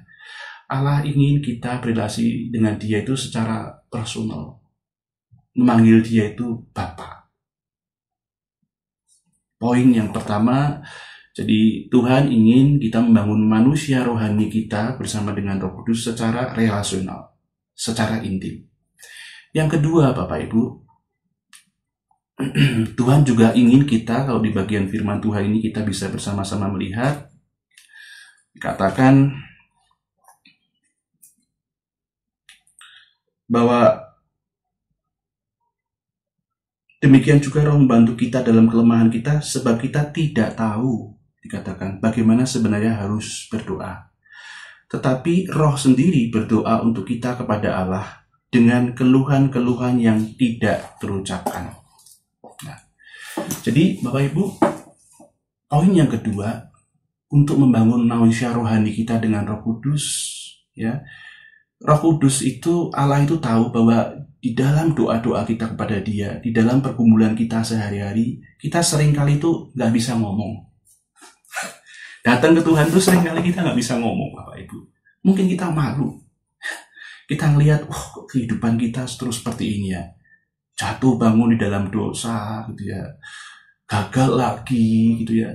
Speaker 2: Allah ingin kita berrelasi dengan dia itu secara personal, memanggil dia itu Bapa. Poin yang pertama, jadi Tuhan ingin kita membangun manusia rohani kita bersama dengan Roh Kudus secara relasional, secara intim. Yang kedua Bapak Ibu, Tuhan juga ingin kita, kalau di bagian firman Tuhan ini kita bisa bersama-sama melihat, dikatakan bahwa demikian juga Roh membantu kita dalam kelemahan kita, sebab kita tidak tahu, dikatakan, bagaimana sebenarnya harus berdoa. Tetapi Roh sendiri berdoa untuk kita kepada Allah dengan keluhan-keluhan yang tidak terucapkan. Nah, jadi Bapak Ibu, poin yang kedua, untuk membangun manusia rohani kita dengan Roh Kudus, ya, Roh Kudus itu, Allah itu tahu bahwa di dalam doa-doa kita kepada dia, di dalam pergumulan kita sehari-hari, kita seringkali itu nggak bisa ngomong. Datang ke Tuhan tuh seringkali kita nggak bisa ngomong, Bapak Ibu. Mungkin kita malu. Kita ngelihat, kehidupan kita terus seperti ini ya. Jatuh bangun di dalam dosa, gitu ya. Gagal lagi, gitu ya.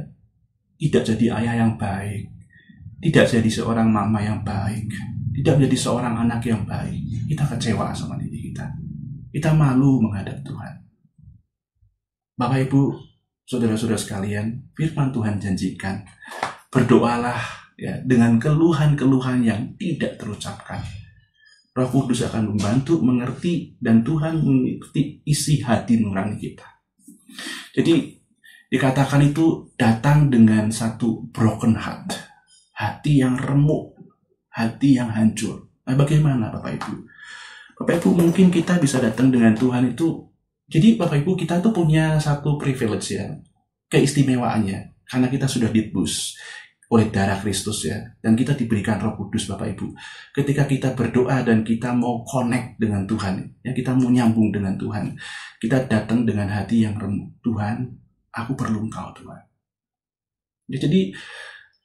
Speaker 2: Tidak jadi ayah yang baik. Tidak jadi seorang mama yang baik. Tidak menjadi seorang anak yang baik. Kita kecewa sama diri kita. Kita malu menghadap Tuhan. Bapak Ibu, saudara-saudara sekalian, firman Tuhan janjikan, berdoalah ya dengan keluhan-keluhan yang tidak terucapkan. Roh Kudus akan membantu mengerti, dan Tuhan mengerti isi hati nurani kita. Jadi dikatakan itu datang dengan satu broken heart, hati yang remuk, hati yang hancur. Nah, bagaimana Bapak Ibu? Bapak Ibu, mungkin kita bisa datang dengan Tuhan itu. Jadi Bapak Ibu, kita tuh punya satu privilege ya, keistimewaannya, karena kita sudah ditebus oleh darah Kristus ya, dan kita diberikan Roh Kudus Bapak Ibu. Ketika kita berdoa dan kita mau connect dengan Tuhan, ya, kita mau nyambung dengan Tuhan, kita datang dengan hati yang remuk. Tuhan, aku perlu Engkau Tuhan. Ya, jadi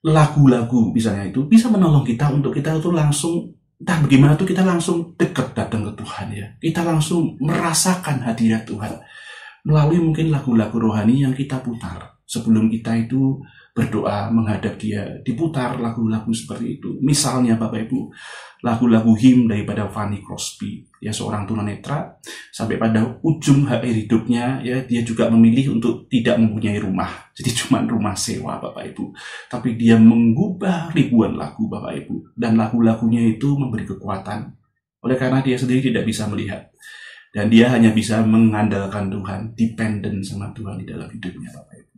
Speaker 2: lagu-lagu misalnya itu bisa menolong kita untuk kita itu langsung, entah bagaimana tuh kita langsung dekat datang ke Tuhan ya. Kita langsung merasakan hadirat Tuhan melalui mungkin lagu-lagu rohani yang kita putar sebelum kita itu berdoa menghadap dia. Diputar lagu-lagu seperti itu. Misalnya Bapak Ibu, lagu-lagu him daripada Fanny Crosby, ya, seorang tunanetra, sampai pada ujung akhir hidupnya ya, dia juga memilih untuk tidak mempunyai rumah. Jadi cuma rumah sewa Bapak Ibu. Tapi dia mengubah ribuan lagu Bapak Ibu, dan lagu-lagunya itu memberi kekuatan. Oleh karena dia sendiri tidak bisa melihat, dan dia hanya bisa mengandalkan Tuhan, dependent sama Tuhan di dalam hidupnya Bapak Ibu.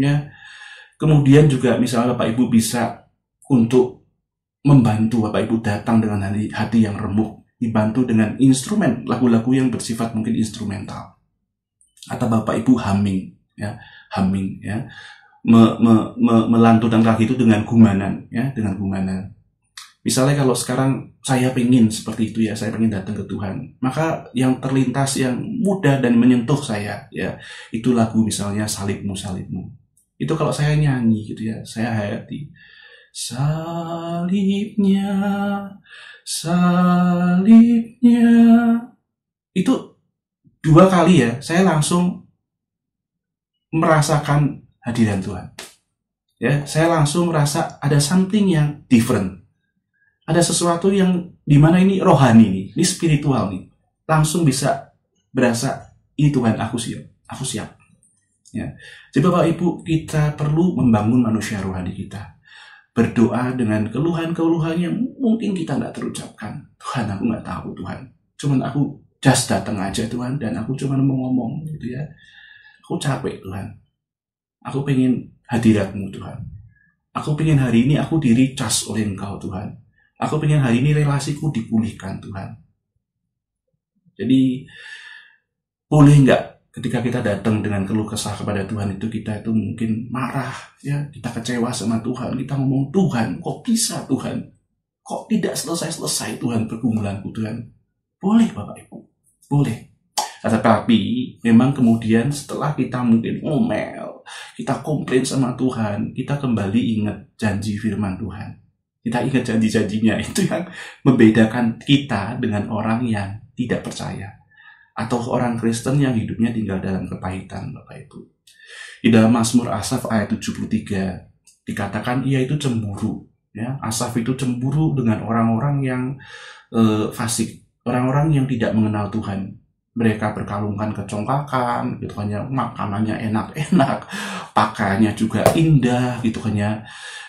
Speaker 2: Ya. Kemudian juga misalnya Bapak Ibu bisa untuk membantu Bapak Ibu datang dengan hati yang remuk, dibantu dengan instrumen, lagu-lagu yang bersifat mungkin instrumental, atau Bapak Ibu humming ya, melantunkan lagu itu dengan gumanan ya, dengan gumanan. Misalnya kalau sekarang saya pengen seperti itu ya, saya pengen datang ke Tuhan, maka yang terlintas yang mudah dan menyentuh saya ya, itu lagu misalnya Salibmu Salibmu. Itu kalau saya nyanyi gitu ya, saya hayati salibnya, salibnya. Itu 2 kali ya, saya langsung merasakan hadiran Tuhan. Ya, saya langsung merasa ada something yang different. Ada sesuatu yang dimana ini rohani nih, ini spiritual nih. Langsung bisa berasa, ini Tuhan, aku siap. Ya. Jadi Bapak Ibu, kita perlu membangun manusia rohani kita. Berdoa dengan keluhan-keluhan yang mungkin kita nggak terucapkan. Tuhan, aku nggak tahu Tuhan. Cuman aku just datang aja Tuhan, dan aku cuma mau ngomong gitu ya. Aku capek Tuhan. Aku pengen hadirat-Mu Tuhan. Aku pengen hari ini aku di-recharge oleh Engkau Tuhan. Aku pengen hari ini relasiku dipulihkan Tuhan. Jadi boleh nggak ketika kita datang dengan keluh kesah kepada Tuhan itu, kita itu mungkin marah ya, kita kecewa sama Tuhan, kita ngomong, Tuhan kok bisa Tuhan, kok tidak selesai-selesai Tuhan pergumulanku Tuhan. Boleh Bapak Ibu, boleh. Tetapi memang kemudian setelah kita mungkin ngomel, kita komplain sama Tuhan, kita kembali ingat janji firman Tuhan. Kita ingat janji-janjinya, itu yang membedakan kita dengan orang yang tidak percaya. Atau orang Kristen yang hidupnya tinggal dalam kepahitan, Bapak Ibu. Di dalam Mazmur Asaf ayat 73 dikatakan ia itu cemburu, ya. Asaf itu cemburu dengan orang-orang yang fasik, orang-orang yang tidak mengenal Tuhan. Mereka berkalungkan kecongkakan, gitu kan ya, makanannya enak-enak, pakaiannya juga indah, gitu kan ya.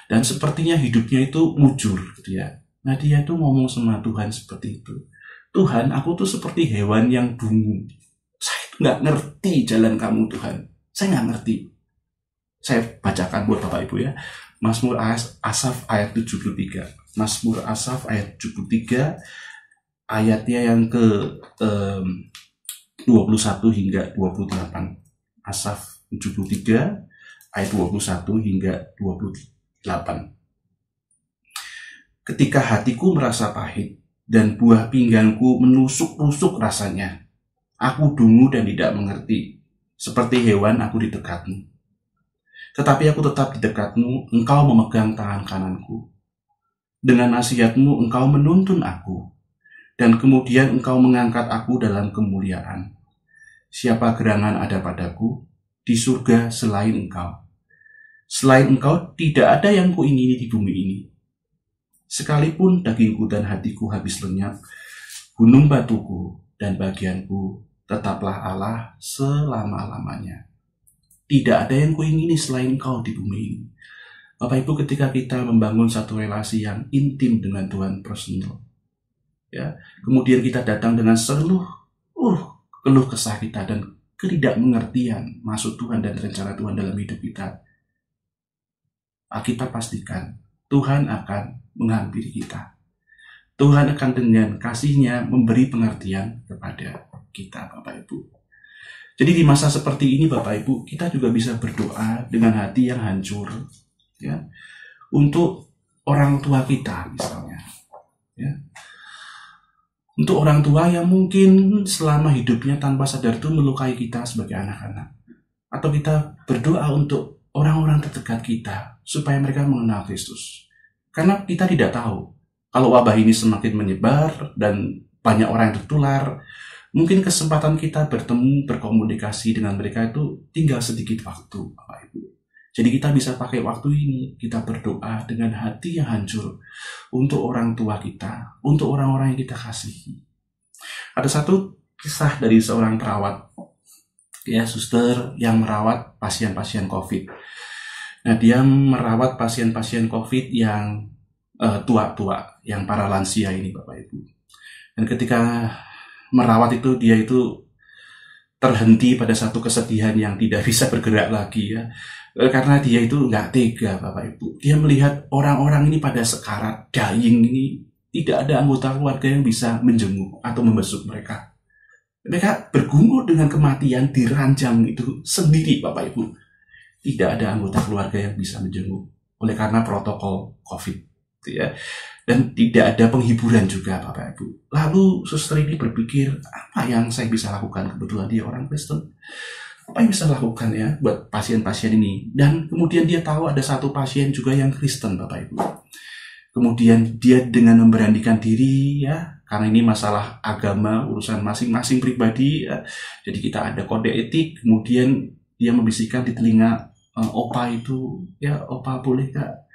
Speaker 2: Dan sepertinya hidupnya itu mujur, gitu ya. Nah dia tuh ngomong sama Tuhan seperti itu. Tuhan, aku tuh seperti hewan yang bungu. Saya tuh nggak ngerti jalan kamu Tuhan. Saya nggak ngerti. Saya bacakan buat Bapak Ibu ya. Mazmur Asaf ayat 73. Mazmur Asaf ayat 73. Ayatnya yang ke 21 hingga 28. Asaf 73 ayat 21 hingga 28. Ketika hatiku merasa pahit dan buah pinggangku menusuk-nusuk rasanya, aku dungu dan tidak mengerti, seperti hewan aku di dekatmu. Tetapi aku tetap di dekatmu, engkau memegang tangan kananku. Dengan nasihatmu engkau menuntun aku, dan kemudian engkau mengangkat aku dalam kemuliaan. Siapa gerangan ada padaku di surga selain engkau? Selain engkau tidak ada yang kuingini di bumi ini. Sekalipun dagingku dan hatiku habis lenyap, gunung batuku dan bagianku tetaplah Allah selama-lamanya. Tidak ada yang kuingini selain Engkau di bumi ini. Bapak Ibu, ketika kita membangun satu relasi yang intim dengan Tuhan personal, ya, kemudian kita datang dengan seluruh keluh kesah kita dan ketidakmengertian maksud Tuhan dan rencana Tuhan dalam hidup kita, kita pastikan Tuhan akan menghampiri kita. Tuhan akan dengan kasih-Nya memberi pengertian kepada kita, Bapak Ibu. Jadi di masa seperti ini, Bapak Ibu, kita juga bisa berdoa dengan hati yang hancur, ya, untuk orang tua kita misalnya, ya. Untuk orang tua yang mungkin selama hidupnya tanpa sadar itu melukai kita sebagai anak-anak. Atau kita berdoa untuk orang-orang terdekat kita supaya mereka mengenal Kristus. Karena kita tidak tahu, kalau wabah ini semakin menyebar dan banyak orang yang tertular, mungkin kesempatan kita bertemu, berkomunikasi dengan mereka itu tinggal sedikit waktu, Bapak Ibu. Jadi kita bisa pakai waktu ini, kita berdoa dengan hati yang hancur untuk orang tua kita, untuk orang-orang yang kita kasihi. Ada satu kisah dari seorang perawat, ya, suster yang merawat pasien-pasien COVID. Nah, dia merawat pasien-pasien COVID yang tua-tua, yang para lansia ini, Bapak Ibu. Dan ketika merawat itu, dia itu terhenti pada satu kesedihan yang tidak bisa bergerak lagi, ya. Karena dia itu nggak tega, Bapak Ibu. Dia melihat orang-orang ini pada sekarat, dying ini, tidak ada anggota keluarga yang bisa menjenguk atau membesuk mereka. Mereka bergumul dengan kematian di ranjang itu sendiri, Bapak Ibu. Tidak ada anggota keluarga yang bisa menjenguk oleh karena protokol COVID, ya. Dan tidak ada penghiburan juga, Bapak Ibu. Lalu suster ini berpikir, apa yang saya bisa lakukan? Kebetulan dia orang Kristen. Apa yang bisa lakukan ya buat pasien-pasien ini? Dan kemudian dia tahu ada satu pasien juga yang Kristen, Bapak Ibu. Kemudian dia dengan memberanikan diri, ya, karena ini masalah agama, urusan masing-masing pribadi, ya. Jadi kita ada kode etik. Kemudian dia membisikkan di telinga opa itu, ya, opa boleh gak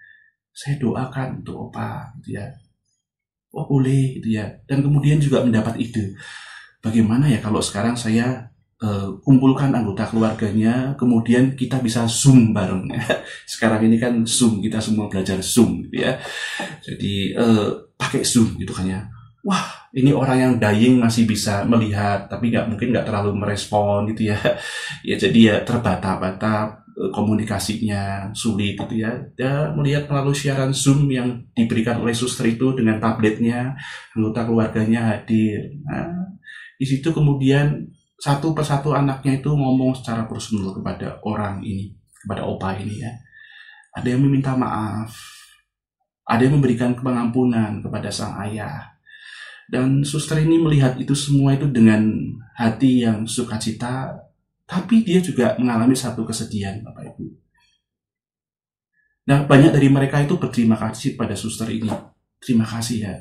Speaker 2: saya doakan untuk opa, gitu ya. Oh boleh, gitu ya. Dan kemudian juga mendapat ide, bagaimana ya kalau sekarang saya kumpulkan anggota keluarganya, kemudian kita bisa Zoom bareng. Sekarang ini kan Zoom, kita semua belajar Zoom, gitu ya. Jadi pakai Zoom gitu kan ya. wah, ini orang yang dying masih bisa melihat, tapi mungkin nggak terlalu merespon gitu ya. Ya jadi ya terbata-bata, komunikasinya sulit gitu ya. Dia melihat melalui siaran Zoom yang diberikan oleh suster itu dengan tabletnya, anggota keluarganya hadir. Nah, di situ kemudian satu persatu anaknya itu ngomong secara personal kepada orang ini, kepada opa ini ya. Ada yang meminta maaf, ada yang memberikan pengampunan kepada sang ayah. Dan suster ini melihat itu semua itu dengan hati yang sukacita, tapi dia juga mengalami satu kesedihan, Bapak Ibu. Nah, banyak dari mereka itu berterima kasih pada suster ini. Terima kasih ya,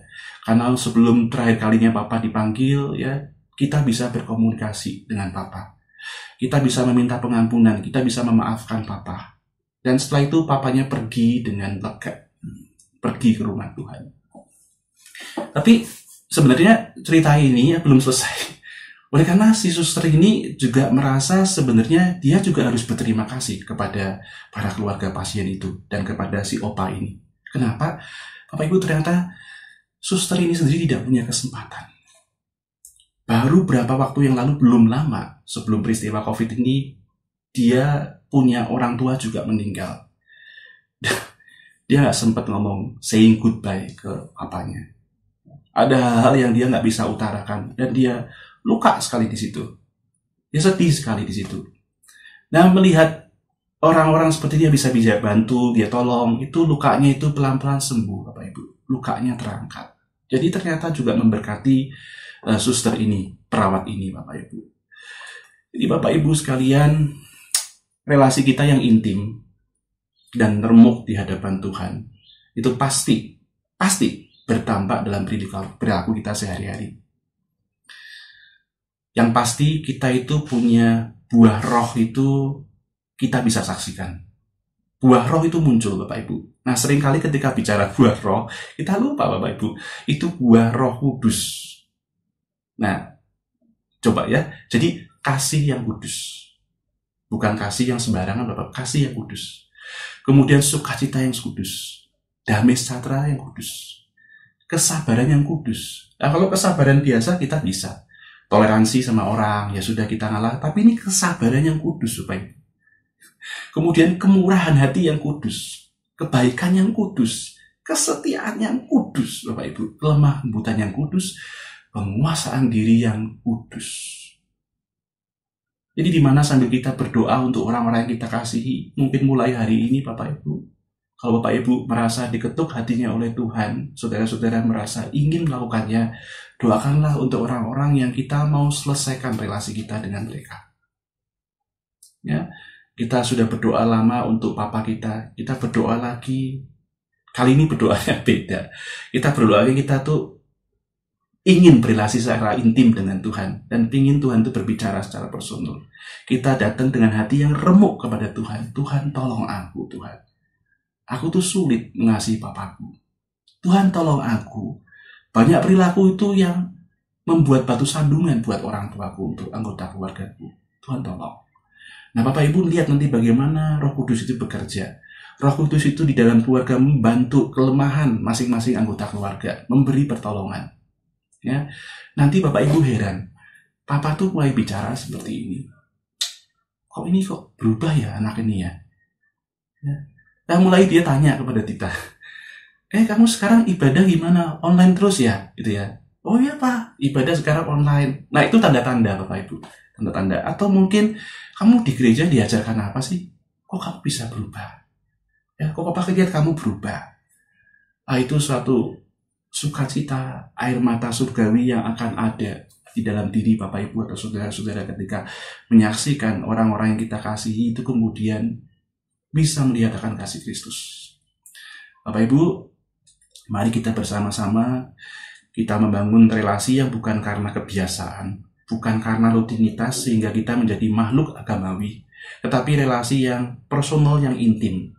Speaker 2: karena sebelum terakhir kalinya Papa dipanggil ya, kita bisa berkomunikasi dengan Papa. Kita bisa meminta pengampunan, kita bisa memaafkan Papa. Dan setelah itu papanya pergi dengan lega, pergi ke rumah Tuhan. Tapi sebenarnya cerita ini belum selesai. Oleh karena si suster ini juga merasa sebenarnya dia juga harus berterima kasih kepada para keluarga pasien itu dan kepada si opa ini. Kenapa? Bapak Ibu, ternyata suster ini sendiri tidak punya kesempatan. Baru berapa waktu yang lalu, belum lama sebelum peristiwa COVID ini, dia punya orang tua juga meninggal. Dia nggak sempat ngomong saying goodbye ke papanya. Ada hal yang dia nggak bisa utarakan dan dia luka sekali di situ. Dia sedih sekali di situ. Nah, melihat orang-orang seperti dia bisa bantu, dia tolong, itu lukanya itu pelan-pelan sembuh, Bapak Ibu. Lukanya terangkat. Jadi ternyata juga memberkati suster ini, perawat ini, Bapak Ibu. Jadi Bapak Ibu sekalian, relasi kita yang intim dan remuk di hadapan Tuhan itu pasti bertampak dalam perilaku kita sehari-hari. Yang pasti kita itu punya buah roh, itu kita bisa saksikan. Buah roh itu muncul, Bapak Ibu. Nah, seringkali ketika bicara buah roh, kita lupa, Bapak Ibu, itu buah Roh Kudus. Nah, coba ya, jadi kasih yang kudus. Bukan kasih yang sembarangan, Bapak, kasih yang kudus. Kemudian sukacita yang kudus, damai sejahtera yang kudus, kesabaran yang kudus. Nah, kalau kesabaran biasa kita bisa toleransi sama orang, ya sudah kita ngalah. Tapi ini kesabaran yang kudus, supaya kemudian kemurahan hati yang kudus, kebaikan yang kudus, kesetiaan yang kudus, Bapak Ibu, kelemah lembutan yang kudus, penguasaan diri yang kudus. Jadi di mana sambil kita berdoa untuk orang-orang yang kita kasihi, mungkin mulai hari ini, Bapak Ibu, kalau Bapak Ibu merasa diketuk hatinya oleh Tuhan, saudara-saudara merasa ingin melakukannya, doakanlah untuk orang-orang yang kita mau selesaikan relasi kita dengan mereka. Ya, kita sudah berdoa lama untuk papa kita berdoa lagi. Kali ini berdoanya beda. Kita berdoa lagi, kita tuh ingin berrelasi secara intim dengan Tuhan dan ingin Tuhan itu berbicara secara personal. Kita datang dengan hati yang remuk kepada Tuhan. Tuhan, tolong aku, Tuhan. Aku tuh sulit mengasihi papaku. Tuhan, tolong aku. Banyak perilaku itu yang membuat batu sandungan buat orang tuaku, untuk anggota keluargaku. Tuhan, tolong. Nah, Bapak Ibu lihat nanti bagaimana Roh Kudus itu bekerja. Roh Kudus itu di dalam keluarga membantu kelemahan masing-masing anggota keluarga, memberi pertolongan. Ya, nanti Bapak Ibu heran, Papa tuh mulai bicara seperti ini. Kok ini kok berubah ya anak ini ya? Ya. Nah, mulai dia tanya kepada kita, kamu sekarang ibadah gimana? Online terus ya? Gitu ya. Oh iya Pak, ibadah sekarang online. Nah, itu tanda-tanda, Bapak Ibu. Tanda-tanda. Atau mungkin kamu di gereja diajarkan apa sih? Kok kamu bisa berubah? Ya, kok Papa lihat kamu berubah? Ah, itu suatu sukacita, air mata surgawi yang akan ada di dalam diri Bapak Ibu atau saudara-saudara ketika menyaksikan orang-orang yang kita kasihi itu kemudian bisa melihat akan kasih Kristus. Bapak Ibu, mari kita bersama-sama kita membangun relasi yang bukan karena kebiasaan, bukan karena rutinitas sehingga kita menjadi makhluk agamawi, tetapi relasi yang personal, yang intim.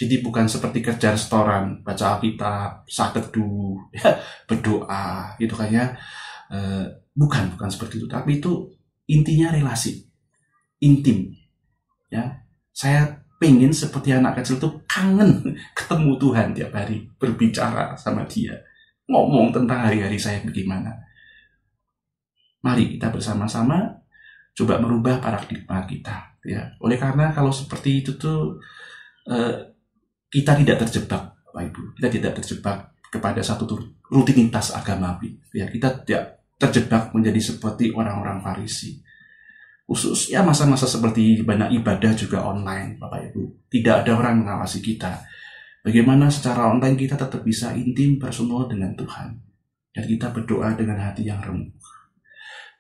Speaker 2: Jadi bukan seperti kerja restoran, baca Alkitab, saat teduh, ya, berdoa, gitu kan ya. Bukan seperti itu, tapi itu intinya relasi intim. Ya, saya pengen seperti anak kecil tuh kangen ketemu Tuhan tiap hari, berbicara sama Dia. ngomong tentang hari-hari saya bagaimana. Mari kita bersama-sama coba merubah paradigma kita. Ya, oleh karena kalau seperti itu tuh kita tidak terjebak, Bapak Ibu. Kita tidak terjebak kepada satu rutinitas agamawi. Ya, kita tidak terjebak menjadi seperti orang-orang Farisi. Khususnya masa-masa seperti banyak ibadah juga online, Bapak Ibu. Tidak ada orang mengawasi kita. Bagaimana secara online kita tetap bisa intim personal dengan Tuhan. Dan kita berdoa dengan hati yang remuk.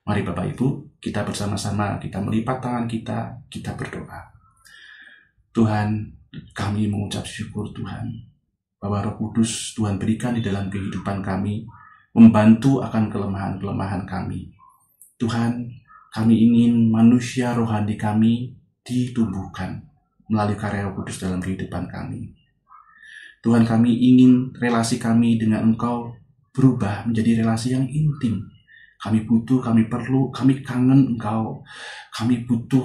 Speaker 2: Mari Bapak Ibu, kita bersama-sama, kita melipat tangan kita berdoa. Tuhan, kami mengucap syukur Tuhan, bahwa Roh Kudus Tuhan berikan di dalam kehidupan kami, membantu akan kelemahan-kelemahan kami. Tuhan, kami ingin manusia rohani kami ditumbuhkan melalui karya Roh Kudus dalam kehidupan kami. Tuhan, kami ingin relasi kami dengan Engkau berubah menjadi relasi yang intim. Kami butuh, kami perlu, kami kangen Engkau. Kami butuh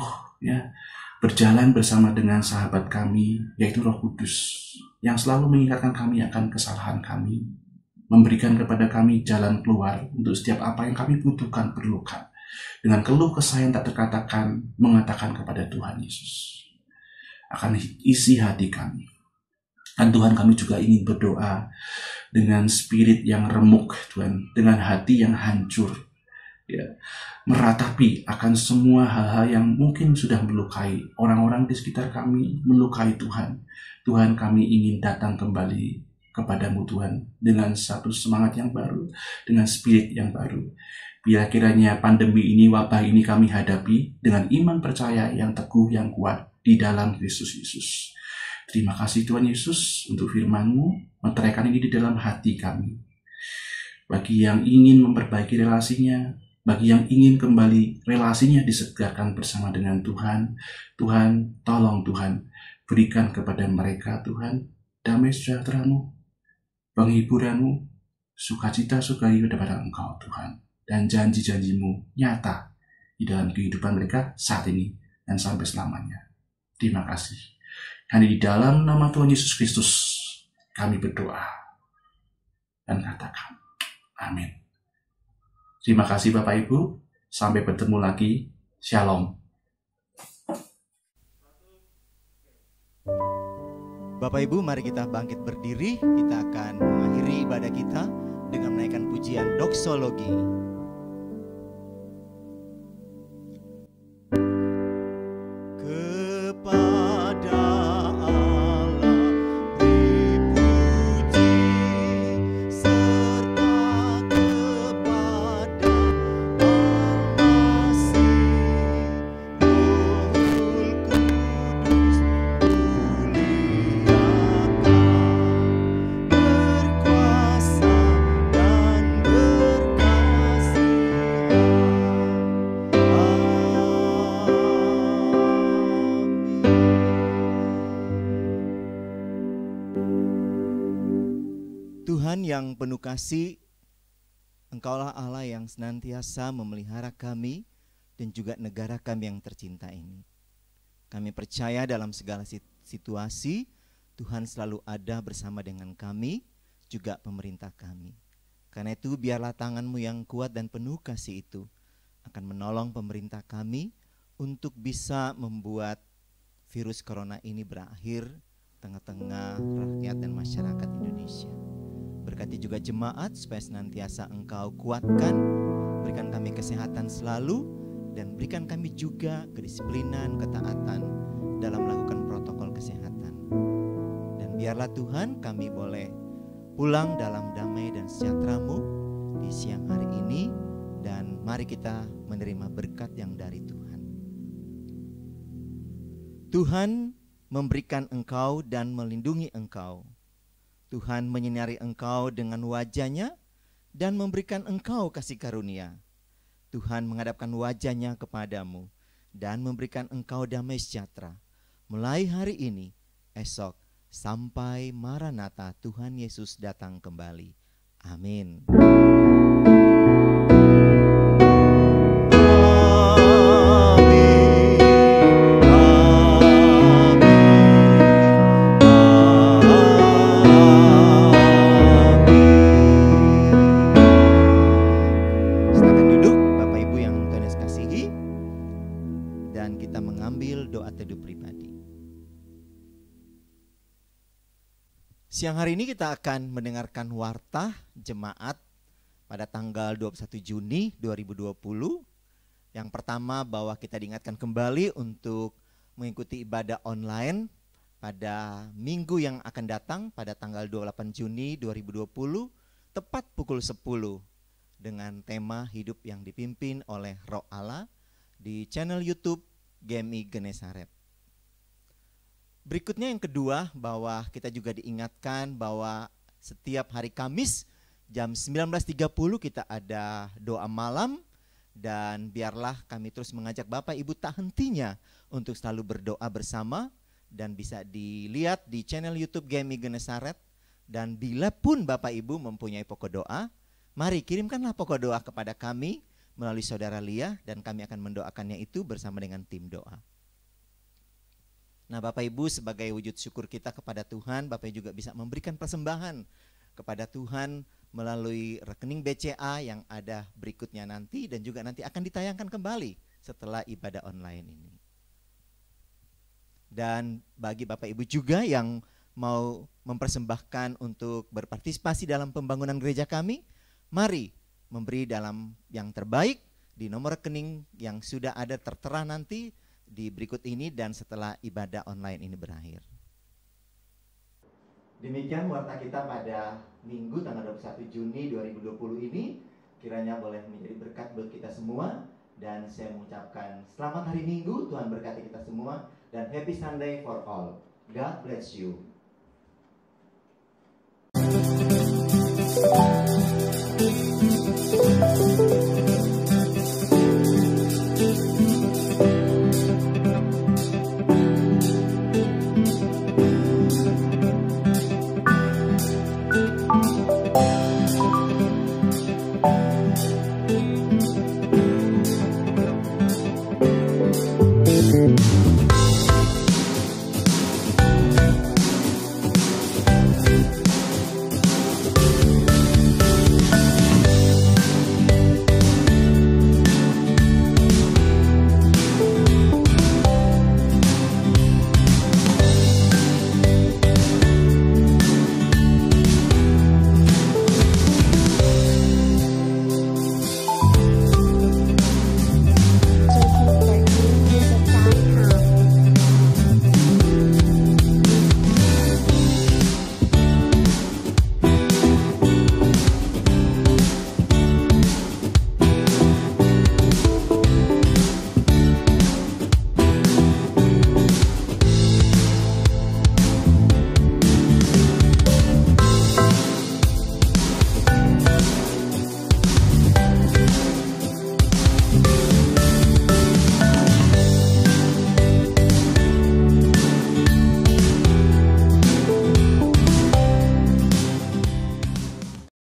Speaker 2: berjalan bersama dengan sahabat kami, yaitu Roh Kudus, yang selalu mengingatkan kami akan kesalahan kami, memberikan kepada kami jalan keluar untuk setiap apa yang kami butuhkan, perlukan. Dengan keluh kesah yang tak terkatakan, mengatakan kepada Tuhan Yesus akan isi hati kami. Dan Tuhan, kami juga ingin berdoa dengan spirit yang remuk, Tuhan, dengan hati yang hancur, meratapi akan semua hal-hal yang mungkin sudah melukai orang-orang di sekitar kami, melukai Tuhan. Tuhan, kami ingin datang kembali kepadamu Tuhan, dengan satu semangat yang baru, dengan spirit yang baru. Biar kiranya pandemi ini, wabah ini kami hadapi dengan iman percaya yang teguh, yang kuat di dalam Kristus Yesus. Terima kasih Tuhan Yesus untuk firman-Mu, meteraikan ini di dalam hati kami. Bagi yang ingin memperbaiki relasinya, bagi yang ingin kembali relasinya disegarkan bersama dengan Tuhan, Tuhan, tolong Tuhan, berikan kepada mereka Tuhan, damai sejahtera-Mu, penghiburan-Mu, sukacita sukacita daripada Engkau Tuhan, dan janji-janji-Mu nyata di dalam kehidupan mereka saat ini dan sampai selamanya. Terima kasih. Hanya di dalam nama Tuhan Yesus Kristus kami berdoa dan katakan amin. Terima kasih Bapak Ibu. Sampai bertemu lagi. Shalom.
Speaker 3: Bapak Ibu, mari kita bangkit berdiri. Kita akan mengakhiri ibadah kita dengan menaikkan pujian doksologi. Yang penuh kasih, Engkaulah Allah yang senantiasa memelihara kami dan juga negara kami yang tercinta ini. Kami percaya dalam segala situasi, Tuhan selalu ada bersama dengan kami, juga pemerintah kami. Karena itu biarlah tangan-Mu yang kuat dan penuh kasih itu akan menolong pemerintah kami untuk bisa membuat virus corona ini berakhir tengah-tengah rakyat dan masyarakat Indonesia. Berkati juga jemaat supaya senantiasa Engkau kuatkan, berikan kami kesehatan selalu, dan berikan kami juga kedisiplinan, ketaatan dalam melakukan protokol kesehatan. Dan biarlah Tuhan kami boleh pulang dalam damai dan sejahtera-Mu di siang hari ini, dan mari kita menerima berkat yang dari Tuhan. Tuhan memberikan Engkau dan melindungi Engkau. Tuhan menyinari engkau dengan wajah-Nya dan memberikan engkau kasih karunia. Tuhan menghadapkan wajah-Nya kepadamu dan memberikan engkau damai sejahtera. Mulai hari ini, esok, sampai Maranatha Tuhan Yesus datang kembali. Amin. Siang hari ini kita akan mendengarkan warta jemaat pada tanggal 21 Juni 2020. Yang pertama, bahwa kita diingatkan kembali untuk mengikuti ibadah online pada minggu yang akan datang pada tanggal 28 Juni 2020 tepat pukul 10 dengan tema hidup yang dipimpin oleh Roh Allah di channel YouTube GMI Genesaret. Berikutnya yang kedua, bahwa kita juga diingatkan bahwa setiap hari Kamis jam 19.30 kita ada doa malam, dan biarlah kami terus mengajak Bapak Ibu tak hentinya untuk selalu berdoa bersama, dan bisa dilihat di channel YouTube GMI Genesaret. Dan bila pun Bapak Ibu mempunyai pokok doa, mari kirimkanlah pokok doa kepada kami melalui saudara Lia, dan kami akan mendoakannya itu bersama dengan tim doa. Nah, Bapak Ibu, sebagai wujud syukur kita kepada Tuhan, Bapak juga bisa memberikan persembahan kepada Tuhan melalui rekening BCA yang ada berikutnya nanti, dan juga nanti akan ditayangkan kembali setelah ibadah online ini. Dan bagi Bapak Ibu juga yang mau mempersembahkan untuk berpartisipasi dalam pembangunan gereja kami, mari memberi dalam yang terbaik di nomor rekening yang sudah ada tertera nanti di berikut ini dan setelah ibadah online ini berakhir. Demikian warta kita pada Minggu tanggal 21 Juni 2020 ini. Kiranya boleh menjadi berkat buat kita semua. Dan saya mengucapkan selamat hari Minggu, Tuhan berkati kita semua. Dan happy Sunday for all. God bless you.